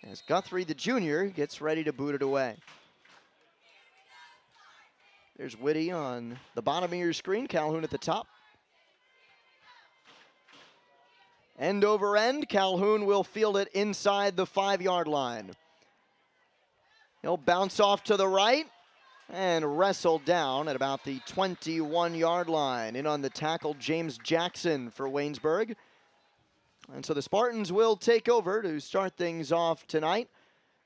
as Guthrie, the junior, gets ready to boot it away. There's Whitty on the bottom of your screen, Calhoun at the top. End over end, Calhoun will field it inside the 5-yard line. He'll bounce off to the right and wrestle down at about the 21-yard line. In on the tackle, James Jackson for Waynesburg. And so the Spartans will take over to start things off tonight.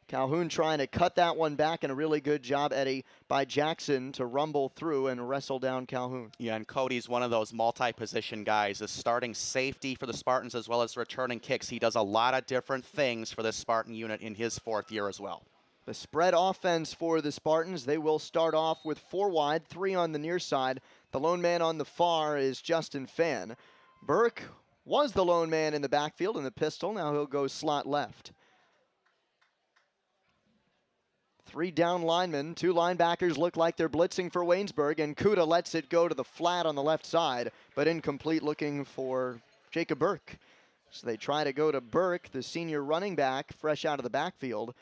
Calhoun trying to cut that one back, and a really good job, Eddie, by Jackson to rumble through and wrestle down Calhoun. Yeah, and Cody's one of those multi-position guys, is starting safety for the Spartans as well as returning kicks. He does a lot of different things for this Spartan unit in his 4th year as well. The spread offense for the Spartans, they will start off with 4 wide, 3 on the near side. The lone man on the far is Justin Fan. Burke was the lone man in the backfield in the pistol. Now he'll go slot left. 3 down linemen, 2 linebackers look like they're blitzing for Waynesburg, and Kuda lets it go to the flat on the left side, but incomplete, looking for Jacob Burke. So they try to go to Burke, the senior running back, fresh out of the backfield.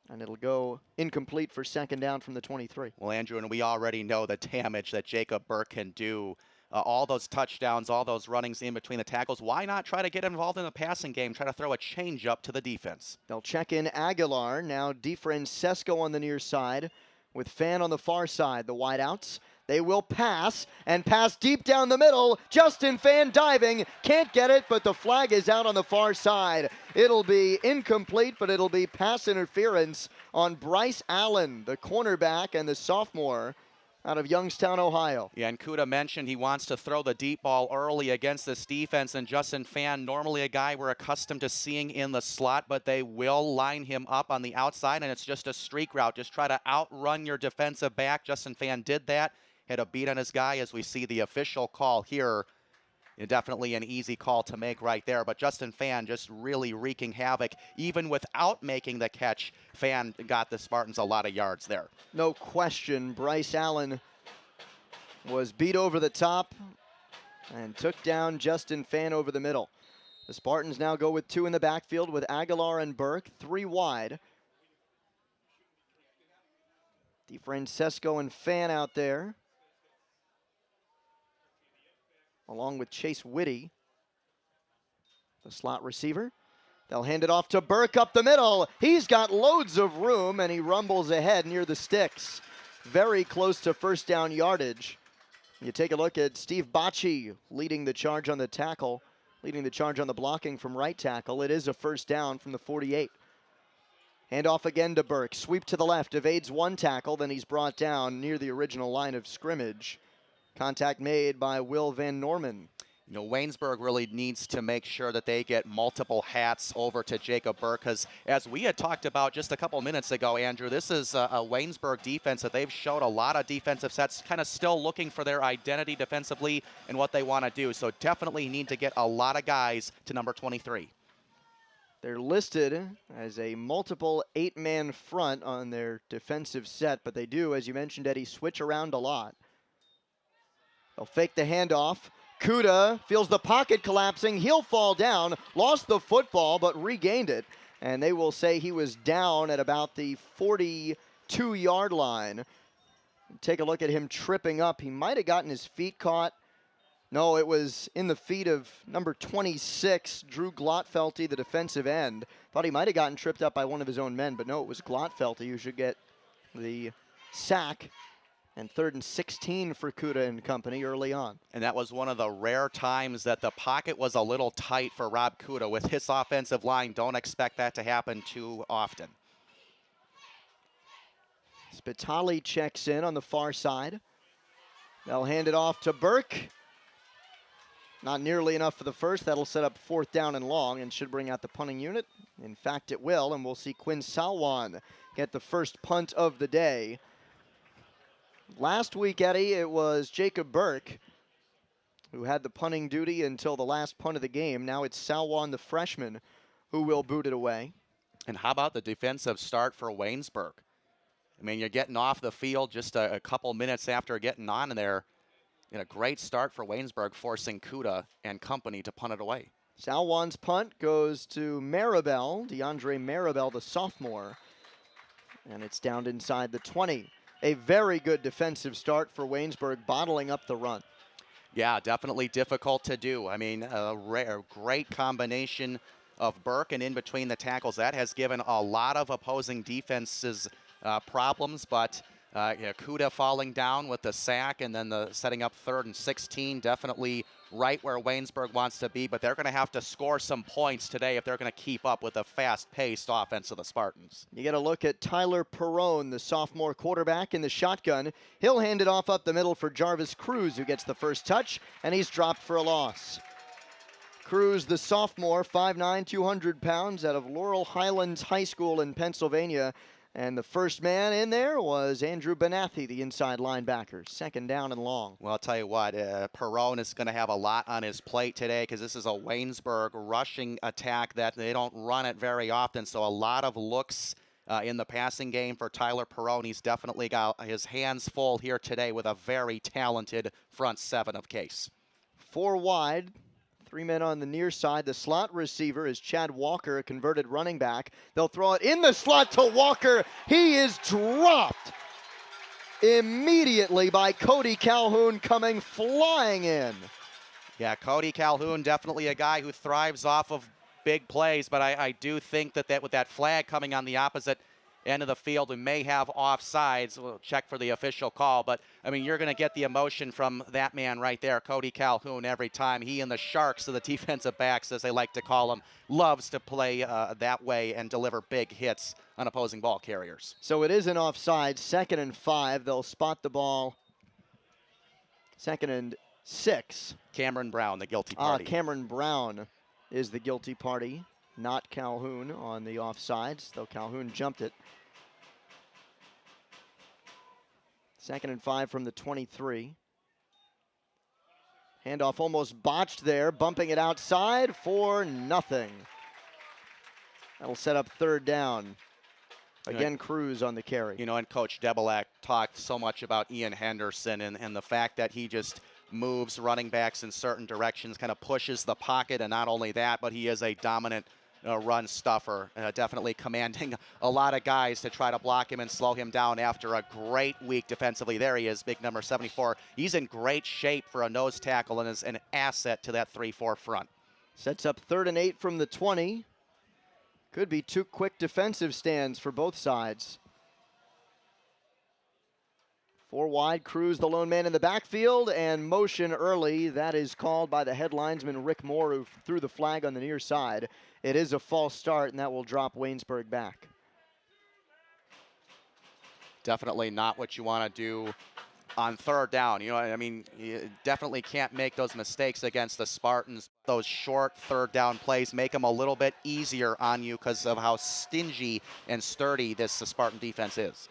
And it'll go incomplete for 2nd down from the 23. Well, Andrew, and we already know the damage that Jacob Burke can do. All those touchdowns, all those runnings in between the tackles. Why not try to get involved in the passing game, try to throw a change up to the defense? They'll check in Aguilar. Now DeFrancesco on the near side with Fan on the far side. The wideouts. They will pass, and pass deep down the middle. Justin Fan diving, can't get it, but the flag is out on the far side. It'll be incomplete, but it'll be pass interference on Bryce Allen, the cornerback and the sophomore out of Youngstown, Ohio. Yeah, and Kuda mentioned he wants to throw the deep ball early against this defense, and Justin Fan, normally a guy we're accustomed to seeing in the slot, but they will line him up on the outside, and it's just a streak route. Just try to outrun your defensive back. Justin Fan did that. Had a beat on his guy, as we see the official call here. Definitely an easy call to make right there, but Justin Fan just really wreaking havoc. Even without making the catch, Fan got the Spartans a lot of yards there. No question, Bryce Allen was beat over the top and took down Justin Fan over the middle. The Spartans now go with 2 in the backfield with Aguilar and Burke, 3 wide. DeFrancesco and Fan out there, along with Chase Whitty, the slot receiver. They'll hand it off to Burke up the middle. He's got loads of room, and he rumbles ahead near the sticks. Very close to 1st down yardage. You take a look at Steve Bocci leading the charge on the tackle, leading the charge on the blocking from right tackle. It is a 1st down from the 48. Hand off again to Burke. Sweep to the left, evades 1 tackle, then he's brought down near the original line of scrimmage. Contact made by Will Van Norman. You know, Waynesburg really needs to make sure that they get multiple hats over to Jacob Burke, because as we had talked about just a couple minutes ago, Andrew, this is a Waynesburg defense that they've showed a lot of defensive sets, kind of still looking for their identity defensively and what they want to do. So definitely need to get a lot of guys to number 23. They're listed as a multiple 8-man front on their defensive set, but they do, as you mentioned, Eddie, switch around a lot. They'll fake the handoff. Kuda feels the pocket collapsing. He'll fall down. Lost the football, but regained it. And they will say he was down at about the 42-yard line. Take a look at him tripping up. He might have gotten his feet caught. No, it was in the feet of number 26, Drew Glotfelty, the defensive end. Thought he might have gotten tripped up by one of his own men, but no, it was Glotfelty who should get the sack. And 3rd and 16 for Kuda and company early on. And that was one of the rare times that the pocket was a little tight for Rob Kuda. With his offensive line, don't expect that to happen too often. Spitali checks in on the far side. They'll hand it off to Burke. Not nearly enough for the first. That'll set up 4th down and long and should bring out the punting unit. In fact, it will, and we'll see Quinn Salwan get the first punt of the day. Last week, Eddie, it was Jacob Burke who had the punting duty until the last punt of the game. Now it's Salwan, the freshman, who will boot it away. And how about the defensive start for Waynesburg? I mean, you're getting off the field just a couple minutes after getting on there. A great start for Waynesburg, forcing Kuda and company to punt it away. Salwan's punt goes to Maribel, DeAndre Maribel, the sophomore. And it's down inside the 20. A very good defensive start for Waynesburg, bottling up the run. Yeah, definitely difficult to do. I mean, a great combination of Burke and in between the tackles. That has given a lot of opposing defenses problems, but Kuda falling down with the sack and then the setting up 3rd and 16, definitely right where Waynesburg wants to be, but they're going to have to score some points today if they're going to keep up with the fast-paced offense of the Spartans. You get a look at Tyler Perrone, the sophomore quarterback in the shotgun. He'll hand it off up the middle for Jarvis Cruz, who gets the first touch, and he's dropped for a loss. Cruz, the sophomore, 5'9", 200 pounds, out of Laurel Highlands High School in Pennsylvania. And the first man in there was Andrew Benathi, the inside linebacker. 2nd down and long. Well, I'll tell you what, Perrone is going to have a lot on his plate today because this is a Waynesburg rushing attack that they don't run it very often. So a lot of looks in the passing game for Tyler Perrone. He's definitely got his hands full here today with a very talented front 7 of Case. 4 wide. 3 men on the near side. The slot receiver is Chad Walker, a converted running back. They'll throw it in the slot to Walker. He is dropped immediately by Cody Calhoun, coming flying in. Yeah, Cody Calhoun, definitely a guy who thrives off of big plays, but I do think that with that flag coming on the opposite end of the field, we may have offsides. We'll check for the official call, but I mean, you're going to get the emotion from that man right there, Cody Calhoun, every time. He and the Sharks, of the defensive backs, as they like to call him, loves to play that way and deliver big hits on opposing ball carriers. So it is an offside, 2nd and 5. They'll spot the ball. 2nd and 6. Cameron Brown, the guilty party. Cameron Brown is the guilty party, not Calhoun on the offsides, though Calhoun jumped it. 2nd and 5 from the 23. Handoff almost botched there, bumping it outside for nothing. That'll set up 3rd down. Again, Cruz on the carry. You know, and Coach Debelak talked so much about Ian Henderson and the fact that he just moves running backs in certain directions, kind of pushes the pocket, and not only that, but he is a dominant run stuffer, definitely commanding a lot of guys to try to block him and slow him down after a great week defensively. There he is, big number 74. He's in great shape for a nose tackle and is an asset to that 3-4 front. Sets up 3rd and 8 from the 20. Could be 2 quick defensive stands for both sides. 4 wide, Cruz, the lone man in the backfield, and motion early. That is called by the head linesman, Rick Moore, who threw the flag on the near side. It is a false start, and that will drop Waynesburg back. Definitely not what you want to do on 3rd down. You know, I mean, you definitely can't make those mistakes against the Spartans. Those short 3rd down plays make them a little bit easier on you because of how stingy and sturdy this Spartan defense is.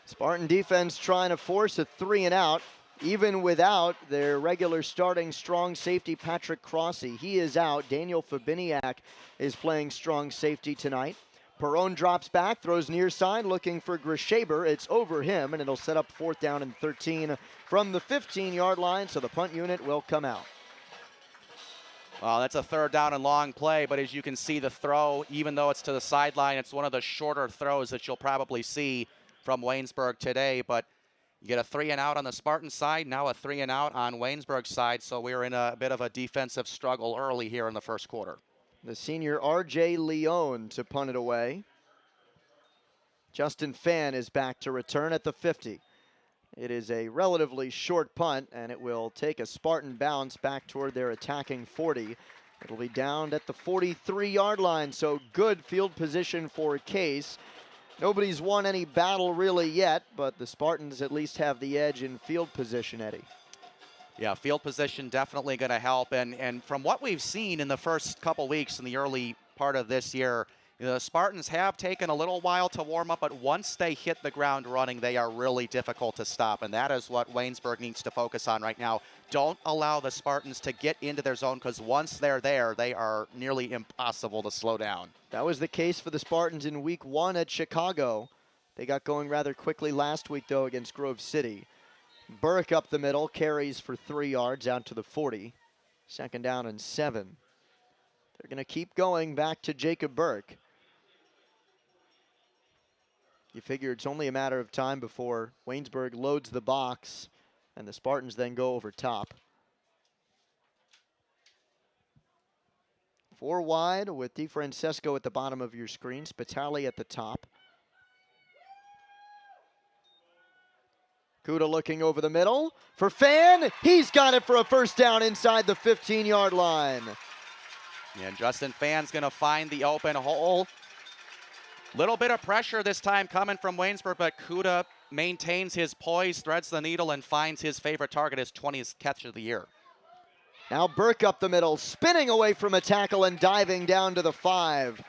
Spartan defense trying to force a 3 and out, even without their regular starting strong safety, Patrick Crossy. He is out. Daniel Fabiniak is playing strong safety tonight. Perrone drops back, throws near side, looking for Grishaber. It's over him, and it'll set up 4th down and 13 from the 15-yard line, so the punt unit will come out. Well, that's a 3rd down and long play, but as you can see, the throw, even though it's to the sideline, it's one of the shorter throws that you'll probably see from Waynesburg today, but you get a 3 and out on the Spartan side, now a 3 and out on Waynesburg's side, so we're in a bit of a defensive struggle early here in the 1st quarter. The senior R.J. Leone to punt it away. Justin Fan is back to return at the 50. It is a relatively short punt, and it will take a Spartan bounce back toward their attacking 40. It'll be down at the 43-yard line, so good field position for Case. Nobody's won any battle really yet, but the Spartans at least have the edge in field position, Eddie. Yeah, field position definitely going to help. And from what we've seen in the first couple weeks in the early part of this year, the Spartans have taken a little while to warm up, but once they hit the ground running, they are really difficult to stop. And that is what Waynesburg needs to focus on right now. Don't allow the Spartans to get into their zone, because once they're there, they are nearly impossible to slow down. That was the case for the Spartans in week 1 at Chicago. They got going rather quickly last week, though, against Grove City. Burke up the middle, carries for 3 yards out to the 40. 2nd down and 7. They're going to keep going back to Jacob Burke. You figure it's only a matter of time before Waynesburg loads the box and the Spartans then go over top. 4 wide with DeFrancesco at the bottom of your screen, Spitali at the top. Kuda looking over the middle for Fan. He's got it for a 1st down inside the 15-yard line. And Justin Fan's going to find the open hole. Little bit of pressure this time coming from Waynesburg, but Kuda maintains his poise, threads the needle, and finds his favorite target, his 20th catch of the year. Now Burke up the middle, spinning away from a tackle and diving down to the 5.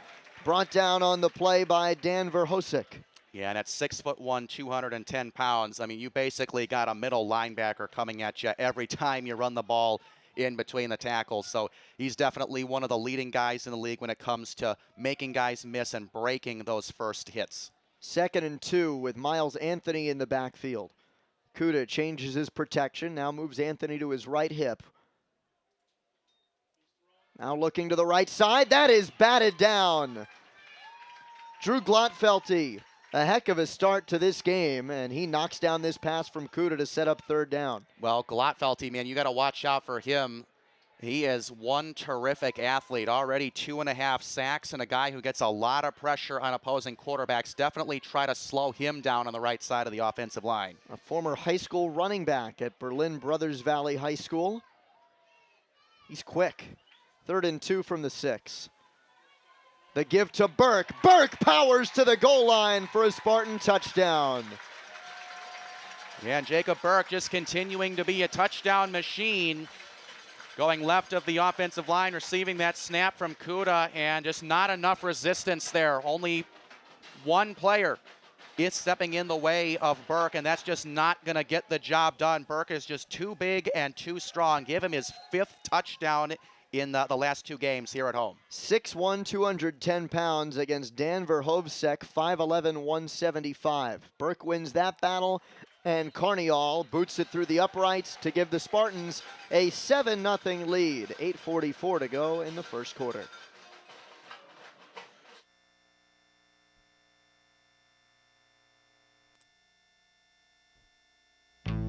Brought down on the play by Dan Verhosek. Yeah, and at 6'1", 210 pounds, I mean, you basically got a middle linebacker coming at you every time you run the ball in between the tackles. So he's definitely one of the leading guys in the league when it comes to making guys miss and breaking those first hits. 2nd and 2 with Miles Anthony in the backfield. Kuda changes his protection, now moves Anthony to his right hip. Now looking to the right side, that is batted down. Drew Glotfelty, a heck of a start to this game, and he knocks down this pass from Kuda to set up 3rd down. Well, Glotfelty, man, you got to watch out for him. He is one terrific athlete, already 2.5 sacks, and a guy who gets a lot of pressure on opposing quarterbacks. Definitely try to slow him down on the right side of the offensive line. A former high school running back at Berlin Brothers Valley High School. He's quick. 3rd and 2 from the 6. The give to Burke. Burke powers to the goal line for a Spartan touchdown. Yeah, and Jacob Burke just continuing to be a touchdown machine. Going left of the offensive line, receiving that snap from Kuda, and just not enough resistance there. Only one player is stepping in the way of Burke, and that's just not going to get the job done. Burke is just too big and too strong. Give him his 5th touchdown in the last 2 games here at home. 6'1", 210 pounds against Dan Verhovsek, 5'11", 175. Burke wins that battle, and Carnial boots it through the uprights to give the Spartans a 7-0 lead. 8:44 to go in the 1st quarter.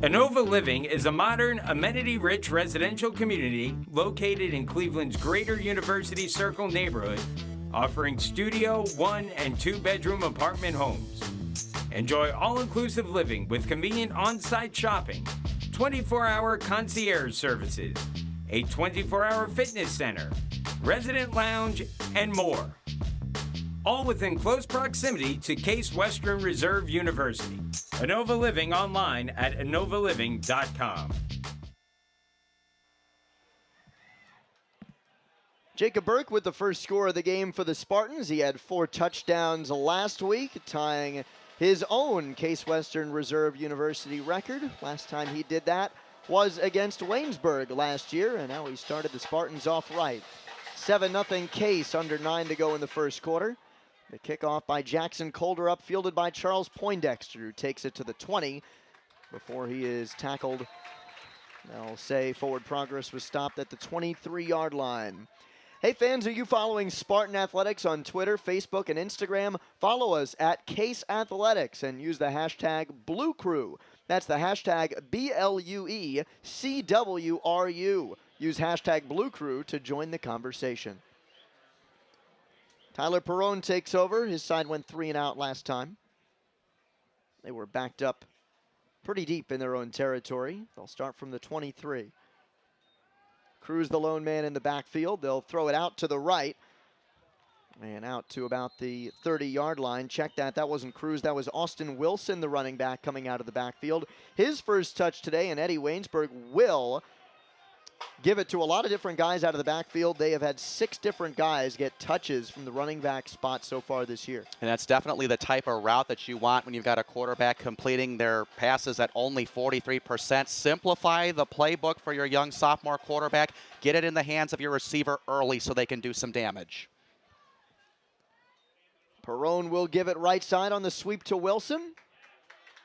Inova Living is a modern, amenity-rich residential community located in Cleveland's Greater University Circle neighborhood, offering studio, 1- and 2-bedroom apartment homes. Enjoy all-inclusive living with convenient on-site shopping, 24-hour concierge services, a 24-hour fitness center, resident lounge, and more. All within close proximity to Case Western Reserve University. Inova Living online at inovaliving.com. Jacob Burke with the first score of the game for the Spartans. He had 4 touchdowns last week, tying his own Case Western Reserve University record. Last time he did that was against Waynesburg last year, and now he started the Spartans off right. 7-0 Case, under 9 to go in the 1st quarter. The kickoff by Jackson Colderup, fielded by Charles Poindexter, who takes it to the 20 before he is tackled. They'll say forward progress was stopped at the 23-yard line. Hey fans, are you following Spartan Athletics on Twitter, Facebook, and Instagram? Follow us at Case Athletics and use the hashtag BlueCrew. That's the hashtag BLUECWRU. Use hashtag BlueCrew to join the conversation. Tyler Perrone takes over. His side went 3 and out last time. They were backed up pretty deep in their own territory. They'll start from the 23. Cruz the lone man in the backfield. They'll throw it out to the right and out to about the 30-yard line. Check that. That wasn't Cruz. That was Austin Wilson, the running back, coming out of the backfield. His first touch today, and Eddie Waynesburg will give it to a lot of different guys out of the backfield. They have had 6 different guys get touches from the running back spot so far this year. And that's definitely the type of route that you want when you've got a quarterback completing their passes at only 43%. Simplify the playbook for your young sophomore quarterback. Get it in the hands of your receiver early so they can do some damage. Perrone will give it right side on the sweep to Wilson.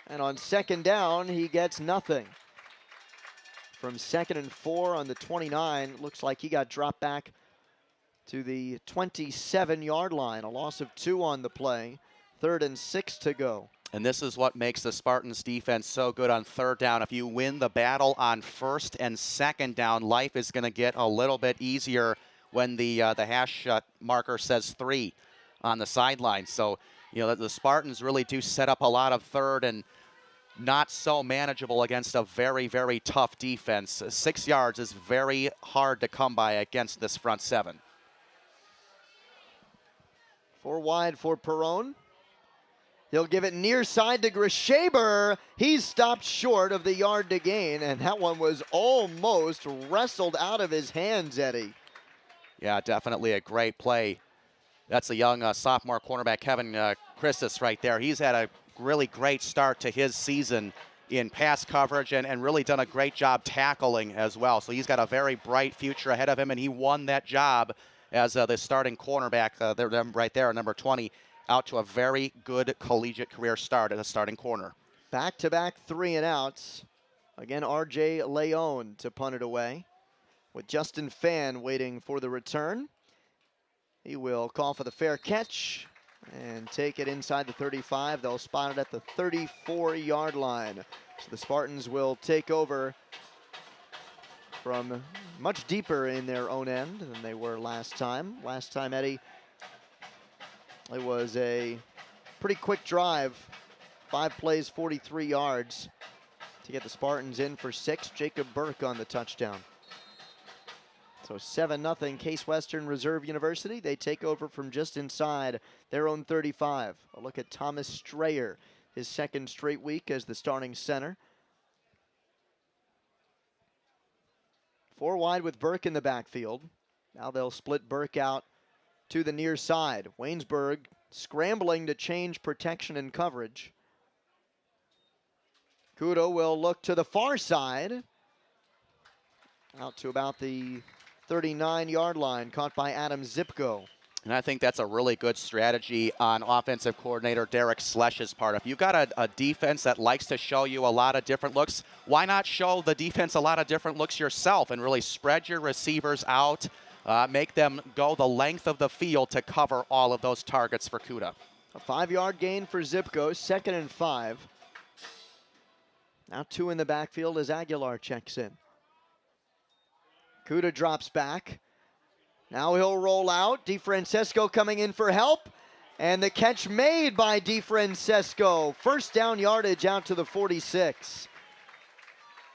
And on 2nd down, he gets nothing. from 2nd and 4 on the 29. Looks like he got dropped back to the 27-yard line. A loss of 2 on the play. 3rd and 6 to go. And this is what makes the Spartans defense so good on 3rd down. If you win the battle on 1st and 2nd down, life is going to get a little bit easier when the hash marker says 3 on the sideline. So, you know, the Spartans really do set up a lot of 3rd and not so manageable against a very, very tough defense. 6 yards is very hard to come by against this front 7. 4 wide for Perone. He'll give it near side to Grishaber. He's stopped short of the yard to gain, and that one was almost wrestled out of his hands, Eddie. Yeah, definitely a great play. That's a young sophomore cornerback, Kevin Christus, right there. He's had a really great start to his season in pass coverage and really done a great job tackling as well. So he's got a very bright future ahead of him, and he won that job as the starting cornerback right there, number 20, out to a very good collegiate career start as a starting corner. Back-to-back 3-and-outs. Again, R.J. Leone to punt it away, with Justin Fan waiting for the return. He will call for the fair catch and take it inside the 35. They'll spot it at the 34-yard line. So the Spartans will take over from much deeper in their own end than they were last time. Last time, Eddie, it was a pretty quick drive. 5 plays, 43 yards to get the Spartans in for 6. Jacob Burke on the touchdown. So 7-0 Case Western Reserve University. They take over from just inside their own 35. A look at Thomas Strayer, his 2nd straight week as the starting center. 4 wide with Burke in the backfield. Now they'll split Burke out to the near side. Waynesburg scrambling to change protection and coverage. Kudo will look to the far side. Out to about the 39-yard line, caught by Adam Zipko. And I think that's a really good strategy on offensive coordinator Derek Slesh's part. If you've got a defense that likes to show you a lot of different looks, why not show the defense a lot of different looks yourself and really spread your receivers out, make them go the length of the field to cover all of those targets for Kuda. A 5-yard gain for Zipko, 2nd and 5. Now 2 in the backfield as Aguilar checks in. Kuda drops back. Now he'll roll out. DeFrancesco coming in for help. And the catch made by DeFrancesco. 1st down yardage out to the 46.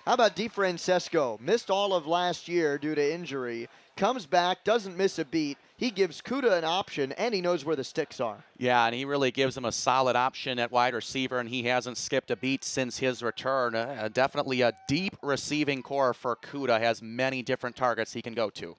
How about DeFrancesco? Missed all of last year due to injury. Comes back, doesn't miss a beat. He gives Kuda an option, and he knows where the sticks are. Yeah, and he really gives him a solid option at wide receiver, and he hasn't skipped a beat since his return. Definitely a deep receiving core for Kuda. Has many different targets he can go to.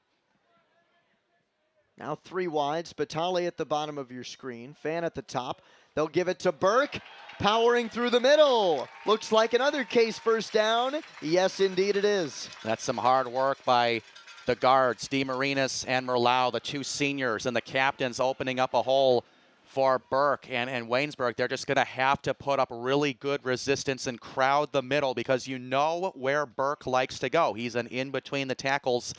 Now 3 wide. Spitali at the bottom of your screen. Fan at the top. They'll give it to Burke. Powering through the middle. Looks like another Case 1st down. Yes, indeed it is. That's some hard work by the guards, DeMarinis and Merlau, the 2 seniors, and the captains opening up a hole for Burke and Waynesburg. They're just going to have to put up really good resistance and crowd the middle because you know where Burke likes to go. He's an in-between the tackles,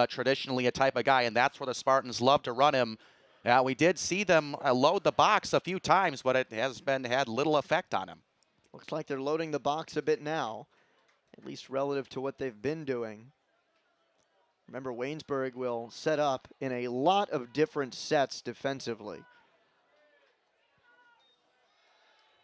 traditionally a type of guy, and that's where the Spartans love to run him. We did see them load the box a few times, but it has had little effect on him. Looks like they're loading the box a bit now, at least relative to what they've been doing. Remember, Waynesburg will set up in a lot of different sets defensively.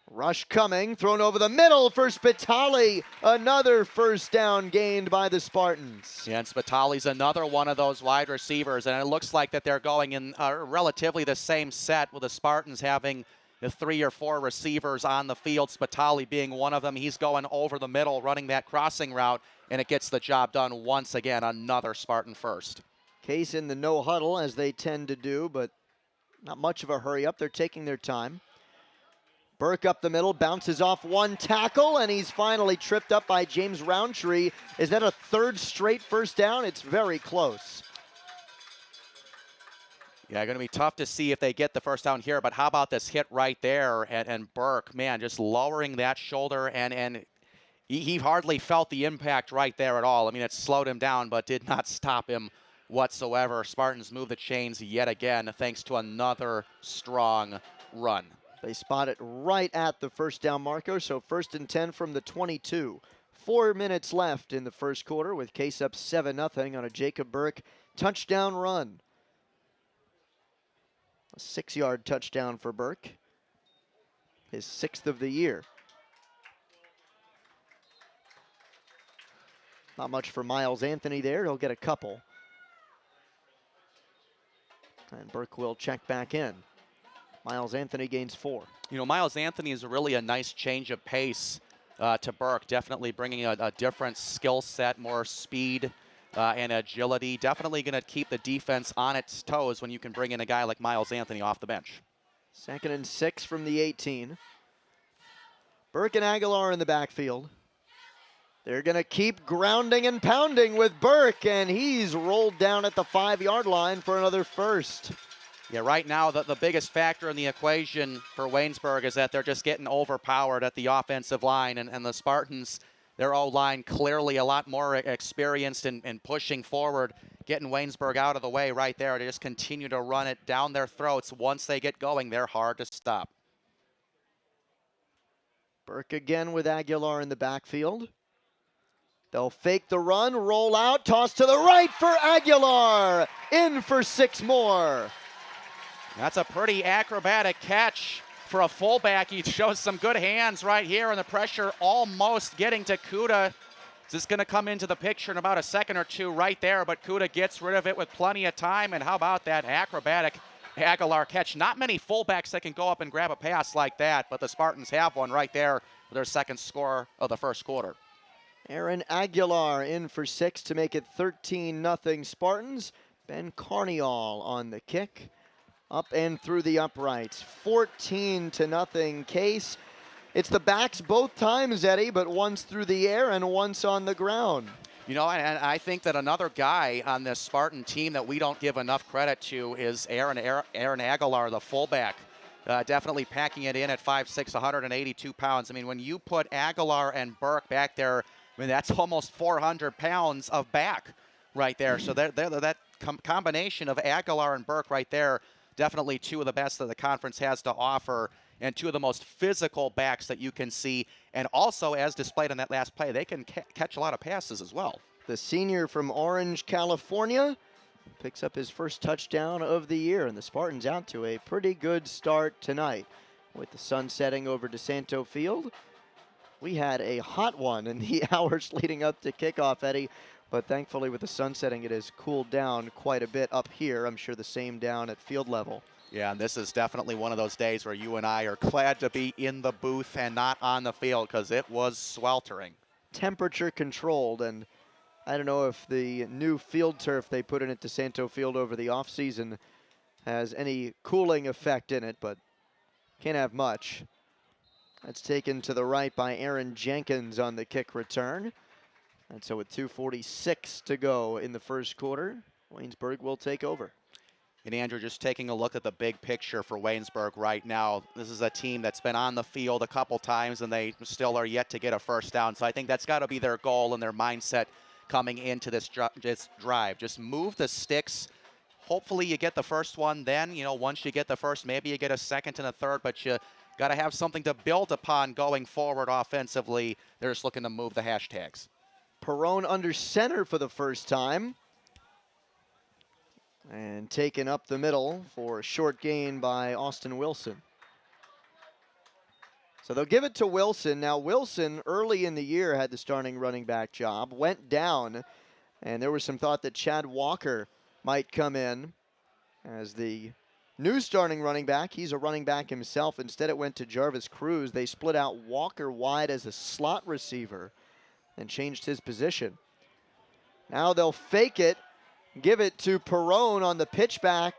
Rush coming, thrown over the middle for Spitali. Another 1st down gained by the Spartans. Yeah, and Spitali's another one of those wide receivers, and it looks like that they're going in relatively the same set with the Spartans having the 3 or 4 receivers on the field, Spitali being one of them. He's going over the middle, running that crossing route, and it gets the job done once again. Another Spartan first. Case in the no huddle, as they tend to do, but not much of a hurry up. They're taking their time. Burke up the middle, bounces off 1 tackle, and he's finally tripped up by James Roundtree. Is that a 3rd straight 1st down? It's very close. Yeah, going to be tough to see if they get the 1st down here, but how about this hit right there and Burke, man, just lowering that shoulder and he hardly felt the impact right there at all. I mean, it slowed him down, but did not stop him whatsoever. Spartans move the chains yet again, thanks to another strong run. They spot it right at the first down marker, so 1st and 10 from the 22. 4 minutes left in the first quarter with Case up 7-0 on a Jacob Burke touchdown run. A 6-yard touchdown for Burke, his 6th of the year. Not much for Miles Anthony there. He'll get a couple. And Burke will check back in. Miles Anthony gains 4. You know, Miles Anthony is really a nice change of pace to Burke, definitely bringing a different skill set, more speed and agility. Definitely going to keep the defense on its toes when you can bring in a guy like Miles Anthony off the bench. 2nd and 6 from the 18. Burke and Aguilar in the backfield. They're going to keep grounding and pounding with Burke, and he's rolled down at the 5-yard line for another first. Yeah, right now the biggest factor in the equation for Waynesburg is that they're just getting overpowered at the offensive line, and the Spartans, their O-line clearly a lot more experienced in pushing forward, getting Waynesburg out of the way right there to just continue to run it down their throats. Once they get going, they're hard to stop. Burke again with Aguilar in the backfield. They'll fake the run, roll out, toss to the right for Aguilar. In for 6 more. That's a pretty acrobatic catch for a fullback. He shows some good hands right here, and the pressure almost getting to Kuda. This is going to come into the picture in about a second or two right there, but Kuda gets rid of it with plenty of time. And how about that acrobatic Aguilar catch? Not many fullbacks that can go up and grab a pass like that, but the Spartans have one right there for their second score of the first quarter. Aaron Aguilar in for 6 to make it 13-0 Spartans. Ben Carniol on the kick. Up and through the uprights. 14-0 Case. It's the backs both times, Eddie, but once through the air and once on the ground. You know, and I think that another guy on this Spartan team that we don't give enough credit to is Aaron Aguilar, the fullback. Definitely packing it in at 5'6", 182 pounds. I mean, when you put Aguilar and Burke back there, I mean, that's almost 400 pounds of back right there. So that combination of Aguilar and Burke right there, definitely two of the best that the conference has to offer, and two of the most physical backs that you can see. And also, as displayed on that last play, they can catch a lot of passes as well. The senior from Orange, California, picks up his first touchdown of the year, and the Spartans out to a pretty good start tonight. With the sun setting over DeSanto Field, we had a hot one in the hours leading up to kickoff, Eddie. But thankfully, with the sun setting, it has cooled down quite a bit up here. I'm sure the same down at field level. Yeah, and this is definitely one of those days where you and I are glad to be in the booth and not on the field, because it was sweltering. Temperature controlled, and I don't know if the new field turf they put in at DeSanto Field over the offseason has any cooling effect in it, but can't have much. That's taken to the right by Aaron Jenkins on the kick return. And so with 2:46 to go in the first quarter, Waynesburg will take over. And Andrew, just taking a look at the big picture for Waynesburg right now, this is a team that's been on the field a couple times, and they still are yet to get a first down. So I think that's got to be their goal and their mindset coming into this drive. Just move the sticks. Hopefully you get the first one. Then, you know, once you get the first, maybe you get a second and a third, but you got to have something to build upon going forward offensively. They're just looking to move the hashtags. Perone under center for the first time. And taken up the middle for a short gain by Austin Wilson. So they'll give it to Wilson. Now Wilson early in the year had the starting running back job, went down, and there was some thought that Chad Walker might come in as the new starting running back. He's a running back himself. Instead it went to Jarvis Cruz. They split out Walker wide as a slot receiver and changed his position. Now they'll fake it, give it to Perone on the pitchback,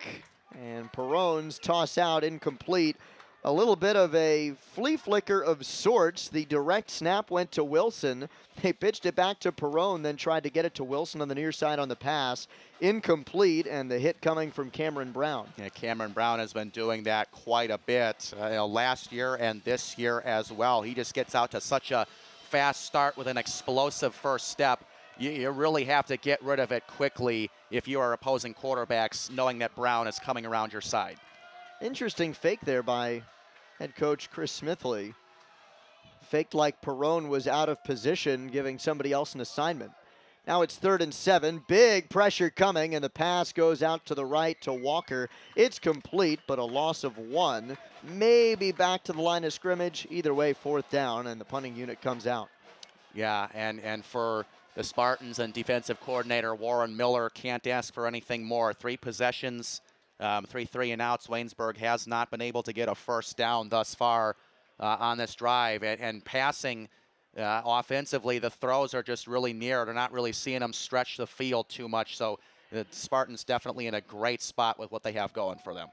and Perone's toss out incomplete. A little bit of a flea flicker of sorts. The direct snap went to Wilson. They pitched it back to Perone, then tried to get it to Wilson on the near side on the pass. Incomplete, and the hit coming from Cameron Brown. Yeah, Cameron Brown has been doing that quite a bit last year and this year as well. He just gets out to such a fast start with an explosive first step, you really have to get rid of it quickly if you are opposing quarterbacks, knowing that Brown is coming around your side. Interesting fake there by head coach Chris Smithley. Faked like Perone was out of position, giving somebody else an assignment. Now it's 3rd and 7. Big pressure coming, and the pass goes out to the right to Walker. It's complete, but a loss of 1. Maybe back to the line of scrimmage. Either way, 4th down, and the punting unit comes out. Yeah, and for the Spartans and defensive coordinator Warren Miller, can't ask for anything more. 3 possessions, 3 3-and-outs. Waynesburg has not been able to get a first down thus far on this drive. And passing offensively, the throws are just really near. They're not really seeing them stretch the field too much. So the Spartans definitely in a great spot with what they have going for them.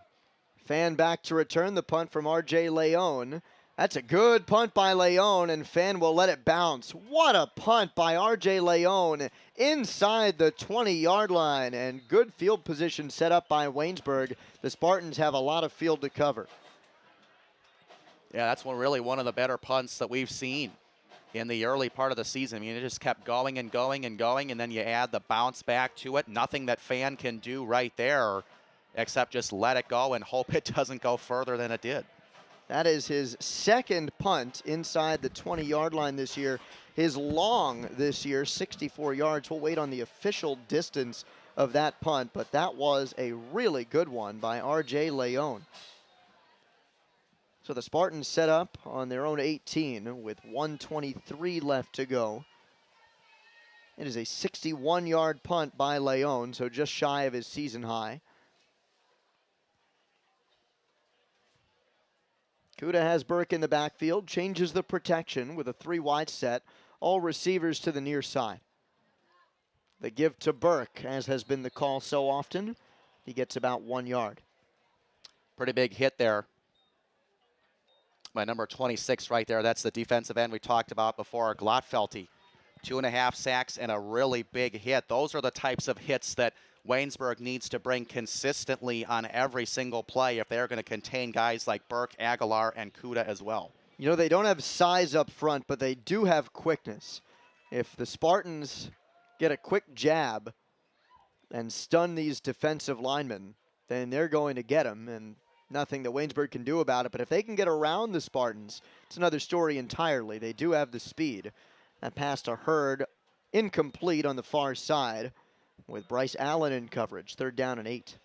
Fan back to return the punt from R.J. Leone. That's a good punt by Leone, and Fan will let it bounce. What a punt by R.J. Leone inside the 20-yard line, and good field position set up by Waynesburg. The Spartans have a lot of field to cover. Yeah, that's really one of the better punts that we've seen in the early part of the season. I mean, it just kept going and going and going, and then you add the bounce back to it. Nothing that Fan can do right there except just let it go and hope it doesn't go further than it did. That is his 2nd punt inside the 20-yard line this year. His long this year, 64 yards. We'll wait on the official distance of that punt, but that was a really good one by R.J. Leone. So the Spartans set up on their own 18 with 1:23 left to go. It is a 61-yard punt by Leone, so just shy of his season high. Kuda has Burke in the backfield, changes the protection with a 3-wide set, all receivers to the near side. The give to Burke, as has been the call so often. He gets about 1 yard. Pretty big hit there by number 26 right there. That's the defensive end we talked about before, Glotfelty. 2.5 sacks and a really big hit. Those are the types of hits that Waynesburg needs to bring consistently on every single play if they're going to contain guys like Burke, Aguilar, and Kuda as well. You know, they don't have size up front, but they do have quickness. If the Spartans get a quick jab and stun these defensive linemen, then they're going to get them, and nothing that Waynesburg can do about it. But if they can get around the Spartans, it's another story entirely. They do have the speed. That pass to Hurd, incomplete on the far side, with Bryce Allen in coverage. 3rd down and 8.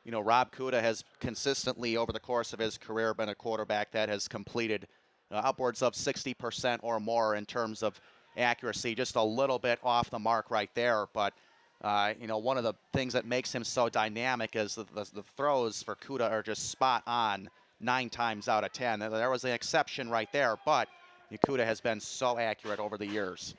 You know, Rob Kuda has consistently over the course of his career been a quarterback that has completed upwards of 60% or more in terms of accuracy. Just a little bit off the mark right there. But, you know, one of the things that makes him so dynamic is the throws for Kuda are just spot on 9 times out of 10. There was an exception right there, but Kuda has been so accurate over the years.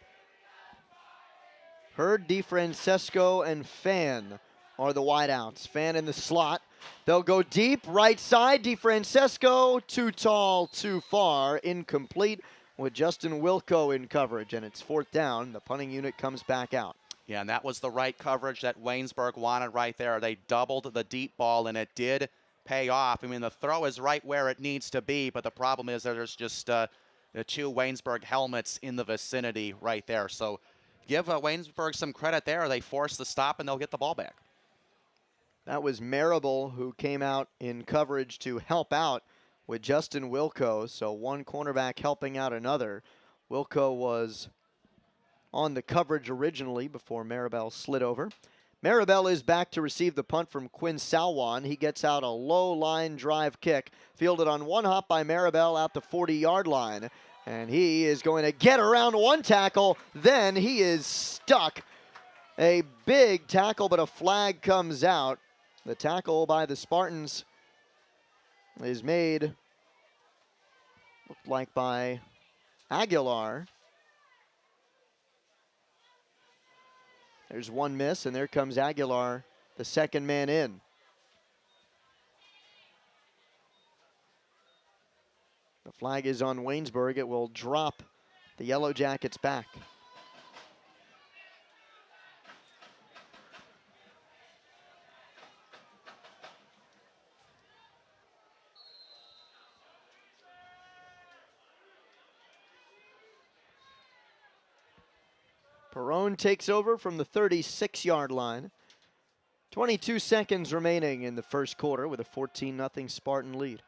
Hurd, DeFrancesco, and Fan are the wideouts. Fan in the slot. They'll go deep, right side. DeFrancesco, too tall, too far, incomplete with Justin Wilco in coverage, and it's 4th down. The punting unit comes back out. Yeah, and that was the right coverage that Waynesburg wanted right there. They doubled the deep ball, and it did pay off. I mean, the throw is right where it needs to be, but the problem is that there's just the 2 Waynesburg helmets in the vicinity right there. So give Waynesburg some credit there. They force the stop, and they'll get the ball back. That was Marable who came out in coverage to help out with Justin Wilco. So one cornerback helping out another. Wilco was on the coverage originally before Marable slid over. Marable is back to receive the punt from Quinn Salwan. He gets out a low line drive kick, fielded on one hop by Marable out the 40-yard line. And he is going to get around one tackle, then he is stuck. A big tackle, but a flag comes out. The tackle by the Spartans is made, looked like by Aguilar. There's one miss, and there comes Aguilar, the 2nd man in. The flag is on Waynesburg. It will drop the Yellow Jackets back. Perone takes over from the 36-yard line. 22 seconds remaining in the first quarter with a 14-0 Spartan lead.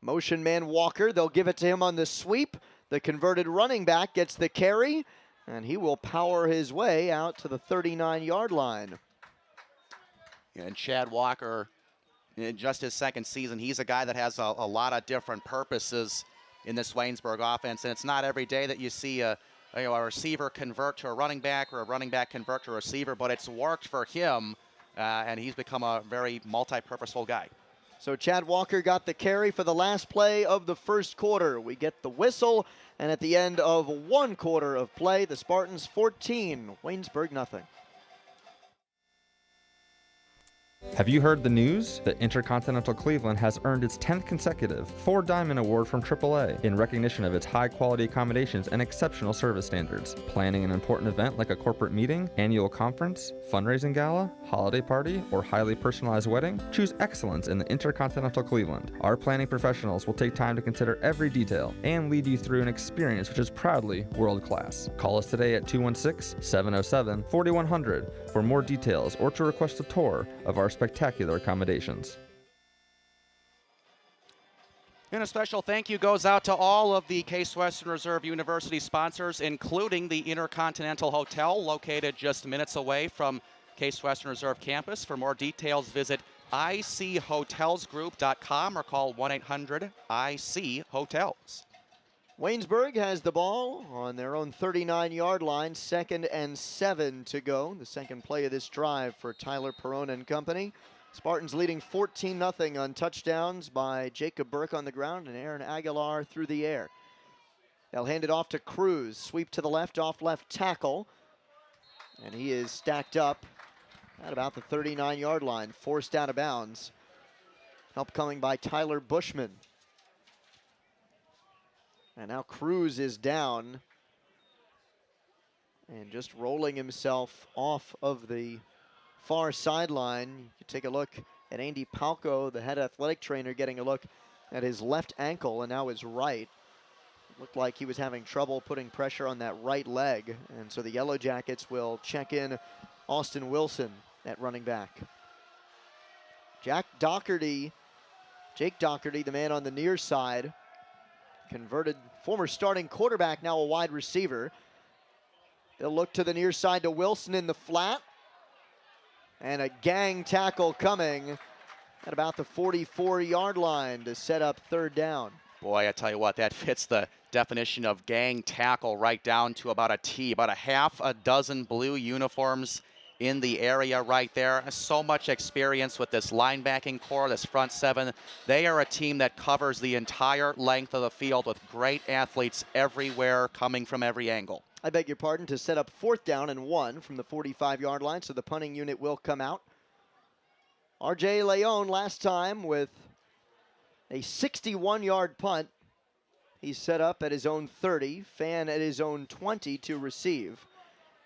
Motion man Walker, they'll give it to him on the sweep. The converted running back gets the carry, and he will power his way out to the 39-yard line. And Chad Walker, in just his second season, he's a guy that has a lot of different purposes in this Waynesburg offense, and it's not every day that you see a receiver convert to a running back or a running back convert to a receiver, but it's worked for him, and he's become a very multi-purposeful guy. So Chad Walker got the carry for the last play of the first quarter. We get the whistle, and at the end of one quarter of play, the Spartans 14, Waynesburg nothing. Have you heard the news? That Intercontinental Cleveland has earned its 10th consecutive 4 Diamond Award from AAA in recognition of its high-quality accommodations and exceptional service standards. Planning an important event like a corporate meeting, annual conference, fundraising gala, holiday party, or highly personalized wedding? Choose excellence in the Intercontinental Cleveland. Our planning professionals will take time to consider every detail and lead you through an experience which is proudly world-class. Call us today at 216-707-4100 for more details or to request a tour of our spectacular accommodations. And a special thank you goes out to all of the Case Western Reserve University sponsors, including the Intercontinental Hotel, located just minutes away from Case Western Reserve campus. For more details, visit ichotelsgroup.com or call 1-800-IC-HOTELS. Waynesburg has the ball on their own 39-yard line, 2nd and 7 to go. The second play of this drive for Tyler Perone and company. Spartans leading 14-0 on touchdowns by Jacob Burke on the ground and Aaron Aguilar through the air. They'll hand it off to Cruz. Sweep to the left, off left tackle. And he is stacked up at about the 39-yard line, forced out of bounds. Help coming by Tyler Bushman. And now Cruz is down and just rolling himself off of the far sideline. You take a look at Andy Palco, the head athletic trainer, getting a look at his left ankle and now his right. Looked like he was having trouble putting pressure on that right leg. And so the Yellow Jackets will check in Austin Wilson at running back. Jake Doherty, the man on the near side, converted former starting quarterback, now a wide receiver. They'll look to the near side to Wilson in the flat. And a gang tackle coming at about the 44-yard line to set up third down. Boy, I tell you what, that fits the definition of gang tackle right down to about a T. About a half a dozen blue uniforms in the area right there. So much experience with this linebacking core, this front seven. They are a team that covers the entire length of the field with great athletes everywhere, coming from every angle. I beg your pardon, to set up 4th down and 1 from the 45-yard line, so the punting unit will come out. R.J. Leon last time with a 61-yard punt. He's set up at his own 30, Fan at his own 20 to receive.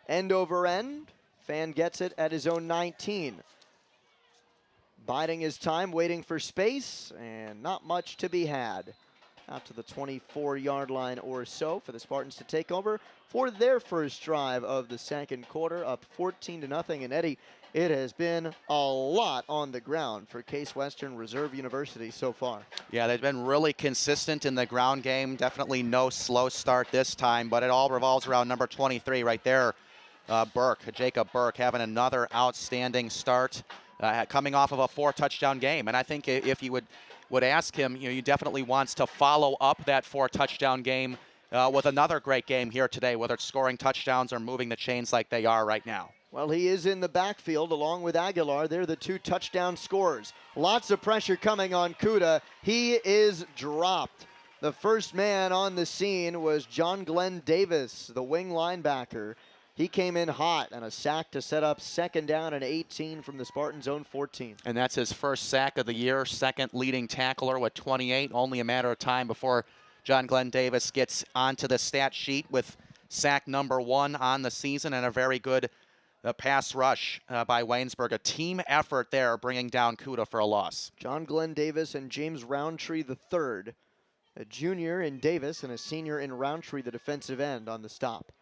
End over end, Fan gets it at his own 19. Biding his time, waiting for space, and not much to be had. Out to the 24-yard line or so for the Spartans to take over for their first drive of the second quarter, up 14-0. And Eddie, it has been a lot on the ground for Case Western Reserve University so far. Yeah, they've been really consistent in the ground game. Definitely no slow start this time, but it all revolves around number 23 right there, Jacob Burke, having another outstanding start, coming off of a 4-touchdown game. And I think if you would ask him, he definitely wants to follow up that 4-touchdown game with another great game here today, whether it's scoring touchdowns or moving the chains like they are right now. Well, he is in the backfield along with Aguilar. They're the 2 touchdown scorers. Lots of pressure coming on Kuda. He is dropped. The first man on the scene was John Glenn Davis, the wing linebacker. He came in hot, and a sack to set up 2nd down and 18 from the Spartans' own 14. And that's his first sack of the year, second leading tackler with 28. Only a matter of time before John Glenn Davis gets onto the stat sheet with sack number 1 on the season, and a very good pass rush by Waynesburg. A team effort there, bringing down Kuda for a loss. John Glenn Davis and James Roundtree III, a junior in Davis and a senior in Roundtree, the defensive end, on the stop.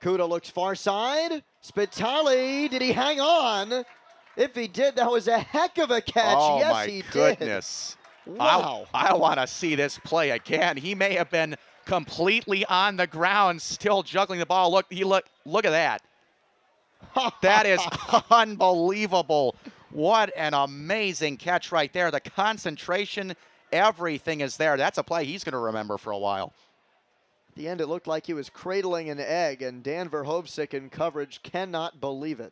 Kuda looks far side. Spitali, did he hang on? If he did, that was a heck of a catch. Oh, yes, my he goodness. did. Wow. I want to see this play again. He may have been completely on the ground, still juggling the ball. Look at that. That is unbelievable. What an amazing catch right there. The concentration, everything is there. That's a play he's going to remember for a while. At the end, it looked like he was cradling an egg, and Dan Verhoevsik in coverage cannot believe it.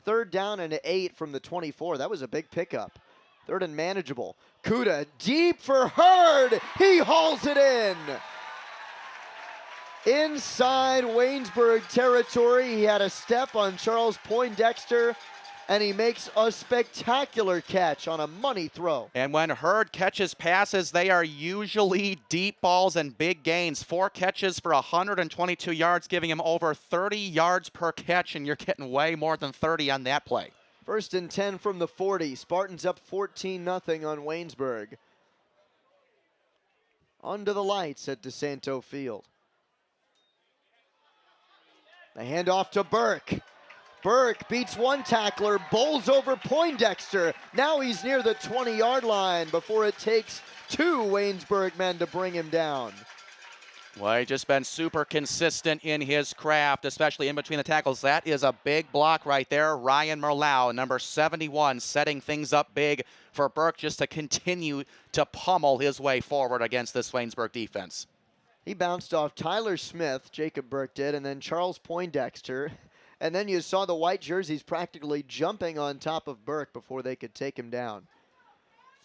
3rd down and 8 from the 24. That was a big pickup. 3rd and manageable. Kuda deep for Hurd. He hauls it in. Inside Waynesburg territory, he had a step on Charles Poindexter, and he makes a spectacular catch on a money throw. And when Hurd catches passes, they are usually deep balls and big gains. 4 catches for 122 yards, giving him over 30 yards per catch, and you're getting way more than 30 on that play. 1st and 10 from the 40. Spartans up 14-0 on Waynesburg. Under the lights at DeSanto Field. The handoff to Burke. Burke beats one tackler, bowls over Poindexter. Now he's near the 20-yard line before it takes 2 Waynesburg men to bring him down. Well, he's just been super consistent in his craft, especially in between the tackles. That is a big block right there. Ryan Merlau, number 71, setting things up big for Burke just to continue to pummel his way forward against this Waynesburg defense. He bounced off Tyler Smith, Jacob Burke did, and then Charles Poindexter. And then you saw the white jerseys practically jumping on top of Burke before they could take him down.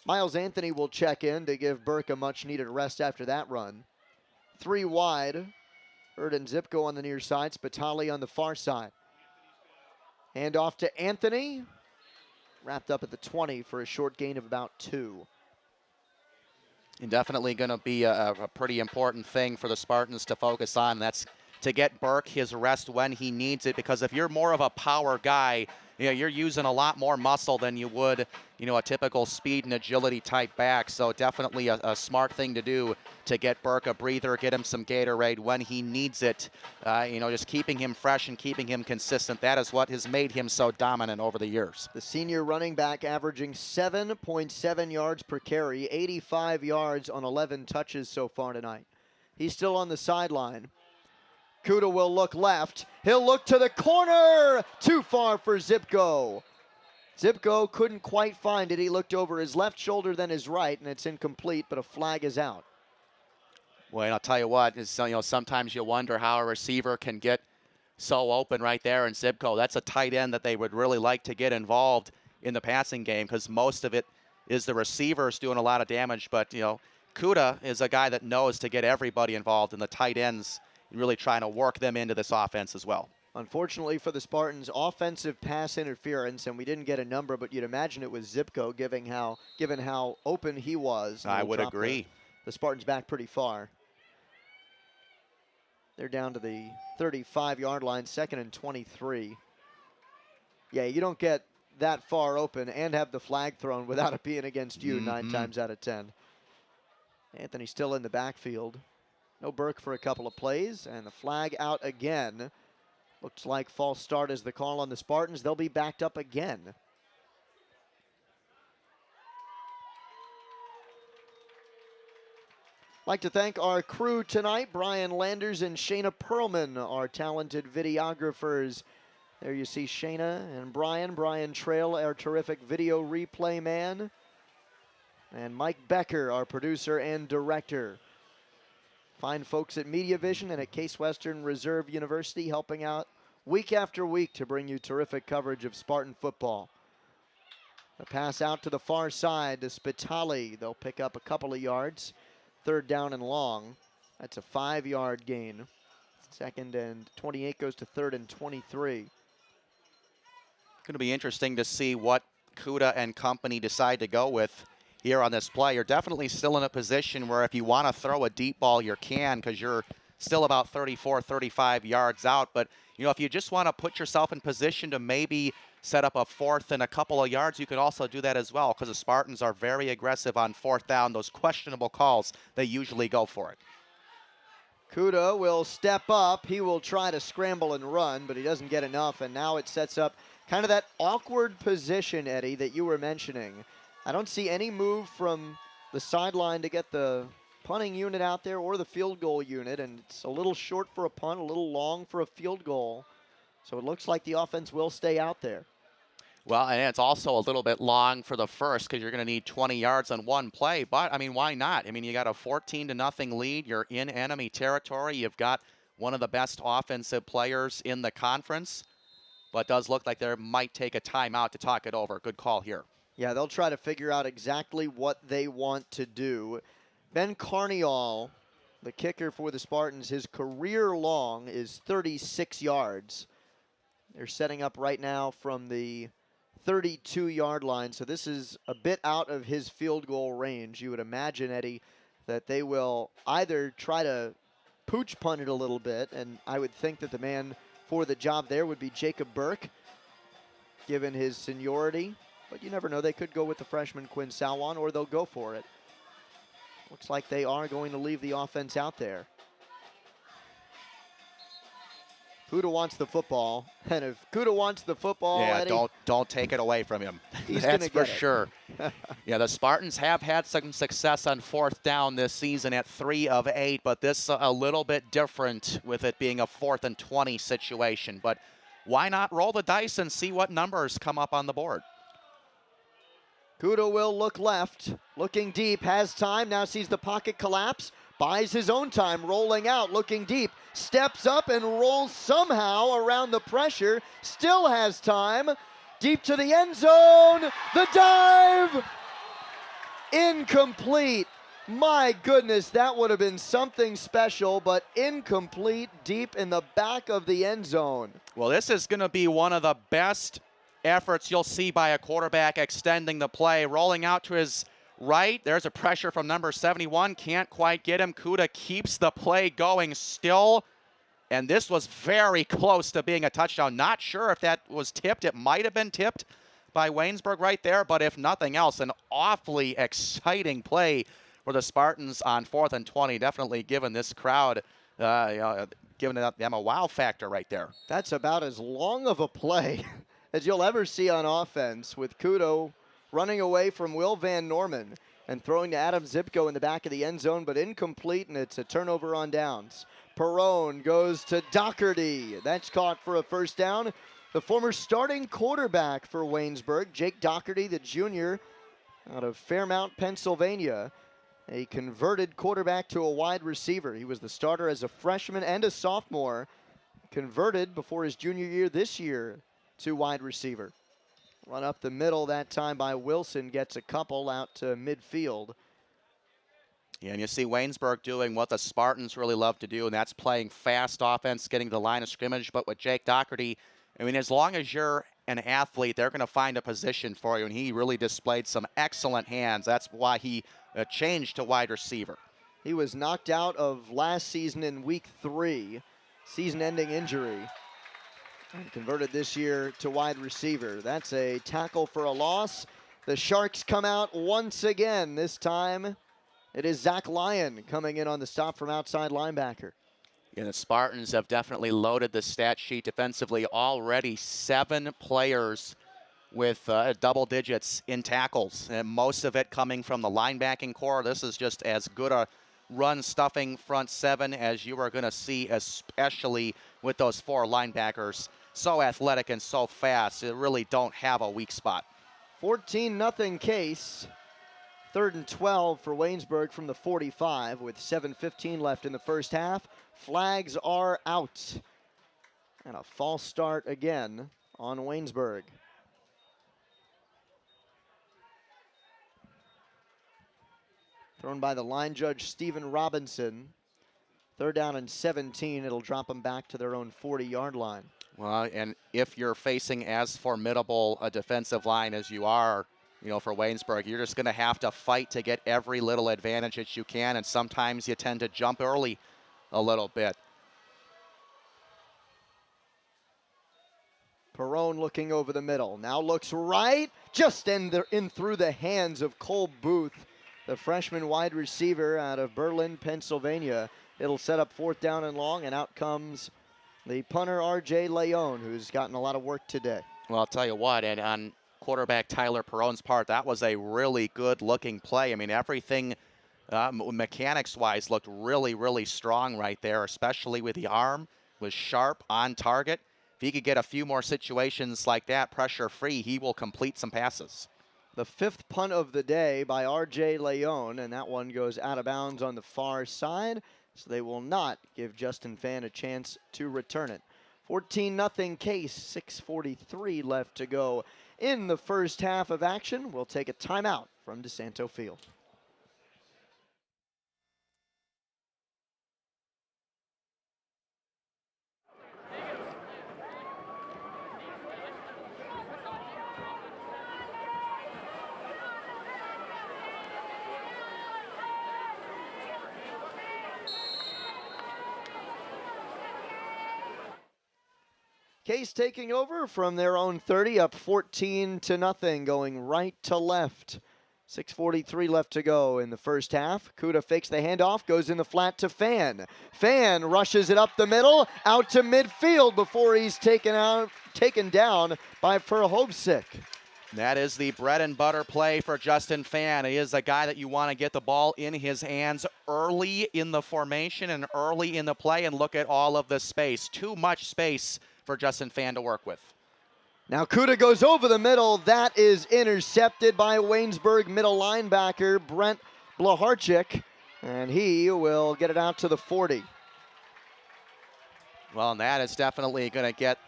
Miles Anthony will check in to give Burke a much-needed rest after that run. 3 wide. Hurd and Zipko on the near side, Spitali on the far side. Hand off to Anthony. Wrapped up at the 20 for a short gain of about 2. And definitely going to be a pretty important thing for the Spartans to focus on. That's to get Burke his rest when he needs it, because if you're more of a power guy, you're using a lot more muscle than you would, a typical speed and agility type back. So definitely a smart thing to do to get Burke a breather, get him some Gatorade when he needs it. Just keeping him fresh and keeping him consistent. That is what has made him so dominant over the years. The senior running back averaging 7.7 yards per carry, 85 yards on 11 touches so far tonight. He's still on the sideline. Kuda will look left. He'll look to the corner. Too far for Zipko. Zipko couldn't quite find it. He looked over his left shoulder, then his right, and it's incomplete, but a flag is out. Well, and I'll tell you what, sometimes you wonder how a receiver can get so open right there in Zipko. That's a tight end that they would really like to get involved in the passing game, because most of it is the receivers doing a lot of damage. But, Kuda is a guy that knows to get everybody involved, and the tight ends really trying to work them into this offense as well. Unfortunately for the Spartans, offensive pass interference, and we didn't get a number, but you'd imagine it was Zipko, given how open he was. I would agree. The Spartans back pretty far. They're down to the 35-yard line, 2nd and 23. Yeah, you don't get that far open and have the flag thrown without it being against you 9 times out of 10. Anthony still in the backfield. No Burke for a couple of plays, and the flag out again. Looks like false start is the call on the Spartans. They'll be backed up again. I'd like to thank our crew tonight, Brian Landers and Shayna Perlman, our talented videographers. There you see Shayna and Brian Trail, our terrific video replay man, and Mike Becker, our producer and director. Fine folks at Media Vision and at Case Western Reserve University helping out week after week to bring you terrific coverage of Spartan football. The pass out to the far side to Spitali. They'll pick up a couple of yards. 3rd down and long. That's a 5-yard gain. 2nd and 28 goes to 3rd and 23. Going to be interesting to see what Kuda and company decide to go with here on this play. You're definitely still in a position where if you want to throw a deep ball, you can, because you're still about 34, 35 yards out. But, if you just want to put yourself in position to maybe set up a 4th and a couple of yards, you can also do that as well, because the Spartans are very aggressive on 4th down. Those questionable calls, they usually go for it. Kuda will step up. He will try to scramble and run, but he doesn't get enough, and now it sets up kind of that awkward position, Eddie, that you were mentioning. I don't see any move from the sideline to get the punting unit out there or the field goal unit, and it's a little short for a punt, a little long for a field goal. So it looks like the offense will stay out there. Well, and it's also a little bit long for the first because you're going to need 20 yards on one play. But, I mean, why not? I mean, you got a 14-0 lead. You're in enemy territory. You've got one of the best offensive players in the conference. But it does look like they might take a timeout to talk it over. Good call here. Yeah, they'll try to figure out exactly what they want to do. Ben Carniol, the kicker for the Spartans, his career long is 36 yards. They're setting up right now from the 32-yard line, so this is a bit out of his field goal range. You would imagine, Eddie, that they will either try to pooch punt it a little bit, and I would think that the man for the job there would be Jacob Burke, given his seniority. But you never know. They could go with the freshman Quinn Salwan, or they'll go for it. Looks like they are going to leave the offense out there. Kuda wants the football, and if Kuda wants the football, yeah, Eddie, don't take it away from him. He's That's gonna for get it. sure. Yeah, the Spartans have had some success on fourth down this season at 3 of 8, but this a little bit different with it being a 4th and 20 situation. But why not roll the dice and see what numbers come up on the board? Kuda will look left, looking deep, has time, now sees the pocket collapse, buys his own time, rolling out, looking deep, steps up and rolls somehow around the pressure, still has time, deep to the end zone, the dive, incomplete. My goodness, that would have been something special, but incomplete deep in the back of the end zone. Well, this is going to be one of the best efforts you'll see by a quarterback extending the play, rolling out to his right. There's a pressure from number 71. Can't quite get him. Kuda keeps the play going still. And this was very close to being a touchdown. Not sure if that was tipped. It might have been tipped by Waynesburg right there. But if nothing else, an awfully exciting play for the Spartans on 4th and 20. Definitely given this crowd, giving them a wow factor right there. That's about as long of a play as you'll ever see on offense, with Kuda running away from Will Van Norman and throwing to Adam Zipko in the back of the end zone, but incomplete, and it's a turnover on downs. Perrone goes to Doherty. That's caught for a first down. The former starting quarterback for Waynesburg, Jake Doherty, the junior out of Fairmount, Pennsylvania, a converted quarterback to a wide receiver. He was the starter as a freshman and a sophomore, converted before his junior year this year to wide receiver. Run up the middle that time by Wilson, gets a couple out to midfield. Yeah, and you see Waynesburg doing what the Spartans really love to do, and that's playing fast offense, getting to the line of scrimmage. But with Jake Doherty, I mean, as long as you're an athlete, they're going to find a position for you, and he really displayed some excellent hands. That's why he changed to wide receiver. He was knocked out of last season in week 3, season-ending injury, and converted this year to wide receiver. That's a tackle for a loss. The Sharks come out once again. This time it is Zach Lyon coming in on the stop from outside linebacker. Yeah, the Spartans have definitely loaded the stat sheet defensively. Already 7 players with double digits in tackles, and most of it coming from the linebacking core. This is just as good a run-stuffing front 7 as you are going to see, especially with those 4 linebackers. So athletic and so fast, they really don't have a weak spot. 14-0 Case. 3rd and 12 for Waynesburg from the 45 with 7:15 left in the first half. Flags are out. And a false start again on Waynesburg. Thrown by the line judge, Stephen Robinson. 3rd down and 17. It'll drop them back to their own 40-yard line. Well, and if you're facing as formidable a defensive line as you are, for Waynesburg, you're just going to have to fight to get every little advantage that you can, and sometimes you tend to jump early a little bit. Perrone looking over the middle. Now looks right, just in through the hands of Cole Booth, the freshman wide receiver out of Berlin, Pennsylvania. It'll set up 4th down and long, and out comes the punter, R.J. Leon, who's gotten a lot of work today. Well, I'll tell you what, and on quarterback Tyler Perrone's part, that was a really good-looking play. I mean, everything mechanics-wise looked really, really strong right there, especially with the arm. Was sharp, on target. If he could get a few more situations like that, pressure-free, he will complete some passes. The 5th punt of the day by R.J. Leon, and that one goes out of bounds on the far side, so they will not give Justin Fan a chance to return it. 14-0 Case, 6:43 left to go in the first half of action. We'll take a timeout from DeSanto Field. Case taking over from their own 30, up 14-0, going right to left. 6:43 left to go in the first half. Kuda fakes the handoff, goes in the flat to Fan. Fan rushes it up the middle, out to midfield before he's taken down by Perhovsik. That is the bread and butter play for Justin Fan. He is a guy that you want to get the ball in his hands early in the formation and early in the play, and look at all of the space. Too much space for Justin Fan to work with. Now Kuda goes over the middle. That is intercepted by Waynesburg middle linebacker Brent Blaharchik, and he will get it out to the 40. Well, and that is definitely going to get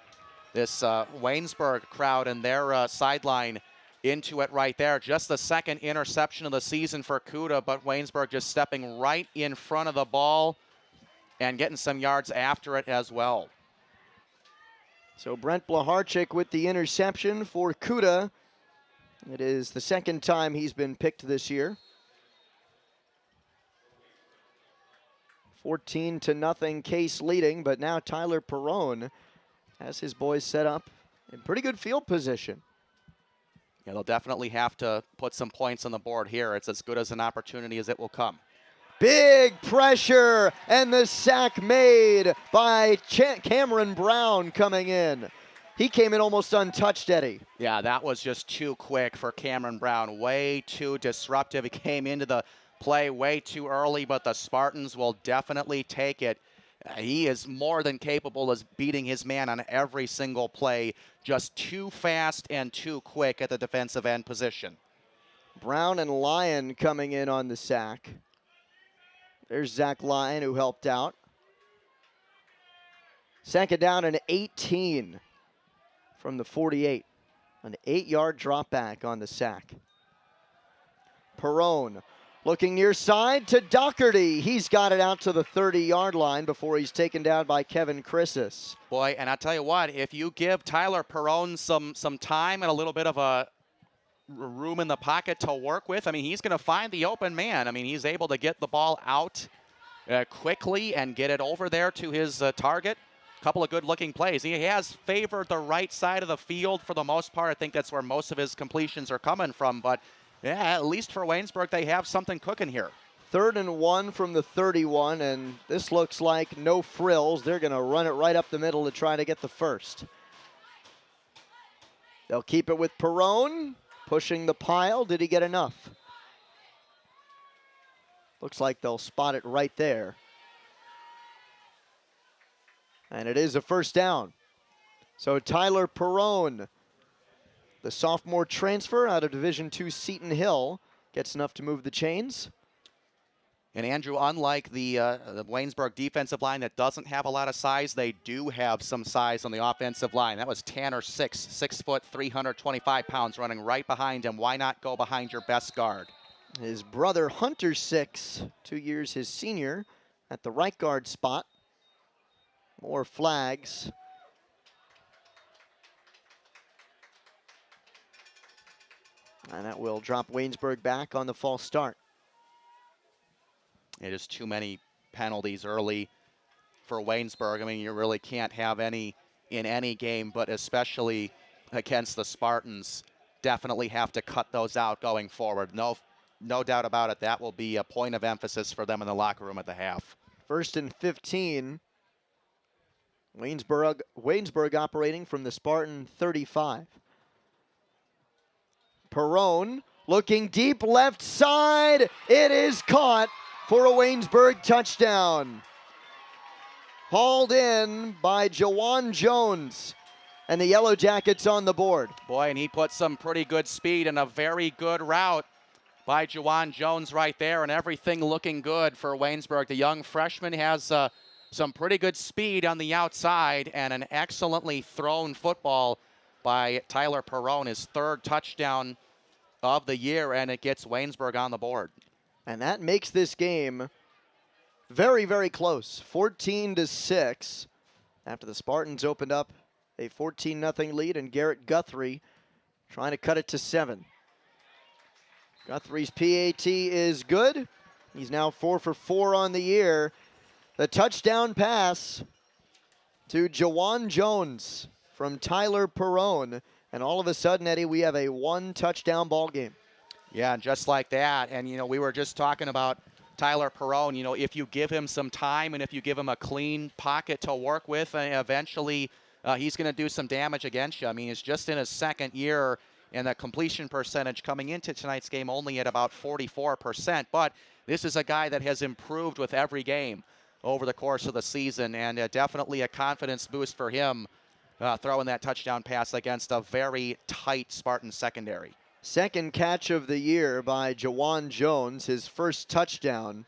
this Waynesburg crowd and their sideline into it right there. Just the 2nd interception of the season for Kuda, but Waynesburg just stepping right in front of the ball and getting some yards after it as well. So Brent Blaharchik with the interception for Kuda. It is the 2nd time he's been picked this year. 14-0 Case leading, but now Tyler Perrone has his boys set up in pretty good field position. Yeah, they'll definitely have to put some points on the board here. It's as good as an opportunity as it will come. Big pressure, and the sack made by Cameron Brown coming in. He came in almost untouched, Eddie. Yeah, that was just too quick for Cameron Brown. Way too disruptive. He came into the play way too early, but the Spartans will definitely take it. He is more than capable of beating his man on every single play. Just too fast and too quick at the defensive end position. Brown and Lyon coming in on the sack. There's Zach Lyon, who helped out. 2nd down and 18 from the 48. An 8-yard drop back on the sack. Perrone looking near side to Doherty. He's got it out to the 30-yard line before he's taken down by Kevin Chrisis. Boy, and I'll tell you what, if you give Tyler Perrone some time and a little bit of a room in the pocket to work with, I mean, he's going to find the open man. I mean, he's able to get the ball out quickly and get it over there to his target. A couple of good-looking plays. He has favored the right side of the field for the most part. I think that's where most of his completions are coming from. But, yeah, at least for Waynesburg, they have something cooking here. 3rd and 1 from the 31, and this looks like no frills. They're going to run it right up the middle to try to get the first. They'll keep it with Perrone. Pushing the pile. Did he get enough? Looks like they'll spot it right there. And it is a 1st down. So Tyler Perrone, the sophomore transfer out of Division II Seton Hill, gets enough to move the chains. And Andrew, unlike the Waynesburg defensive line that doesn't have a lot of size, they do have some size on the offensive line. That was Tanner 6 foot, 325 pounds, running right behind him. Why not go behind your best guard? His brother Hunter 6, 2 years his senior, at the right guard spot. More flags. And that will drop Waynesburg back on the false start. It is too many penalties early for Waynesburg. I mean, you really can't have any in any game, but especially against the Spartans, definitely have to cut those out going forward. No doubt about it. That will be a point of emphasis for them in the locker room at the half. First and 15. Waynesburg operating from the Spartan 35. Perone looking deep left side. It is caught for a Waynesburg touchdown. Hauled in by Jawan Jones. And the Yellow Jackets on the board. Boy, and he put some pretty good speed and a very good route by Jawan Jones right there, and everything looking good for Waynesburg. The young freshman has some pretty good speed on the outside and an excellently thrown football by Tyler Perone, his third touchdown of the year, and it gets Waynesburg on the board. And that makes this game very, very close. 14-6 after the Spartans opened up a 14-0 lead, and Garrett Guthrie trying to cut it to 7. Guthrie's PAT is good. He's now 4 for 4 on the year. The touchdown pass to Jawan Jones from Tyler Perone. And all of a sudden, Eddie, we have a 1-touchdown ball game. Yeah, just like that. And, you know, we were just talking about Tyler Perone. You know, if you give him some time and if you give him a clean pocket to work with, eventually he's going to do some damage against you. I mean, he's just in his second year, and the completion percentage coming into tonight's game only at about 44%. But this is a guy that has improved with every game over the course of the season, and definitely a confidence boost for him throwing that touchdown pass against a very tight Spartan secondary. Second catch of the year by Jawan Jones, his first touchdown.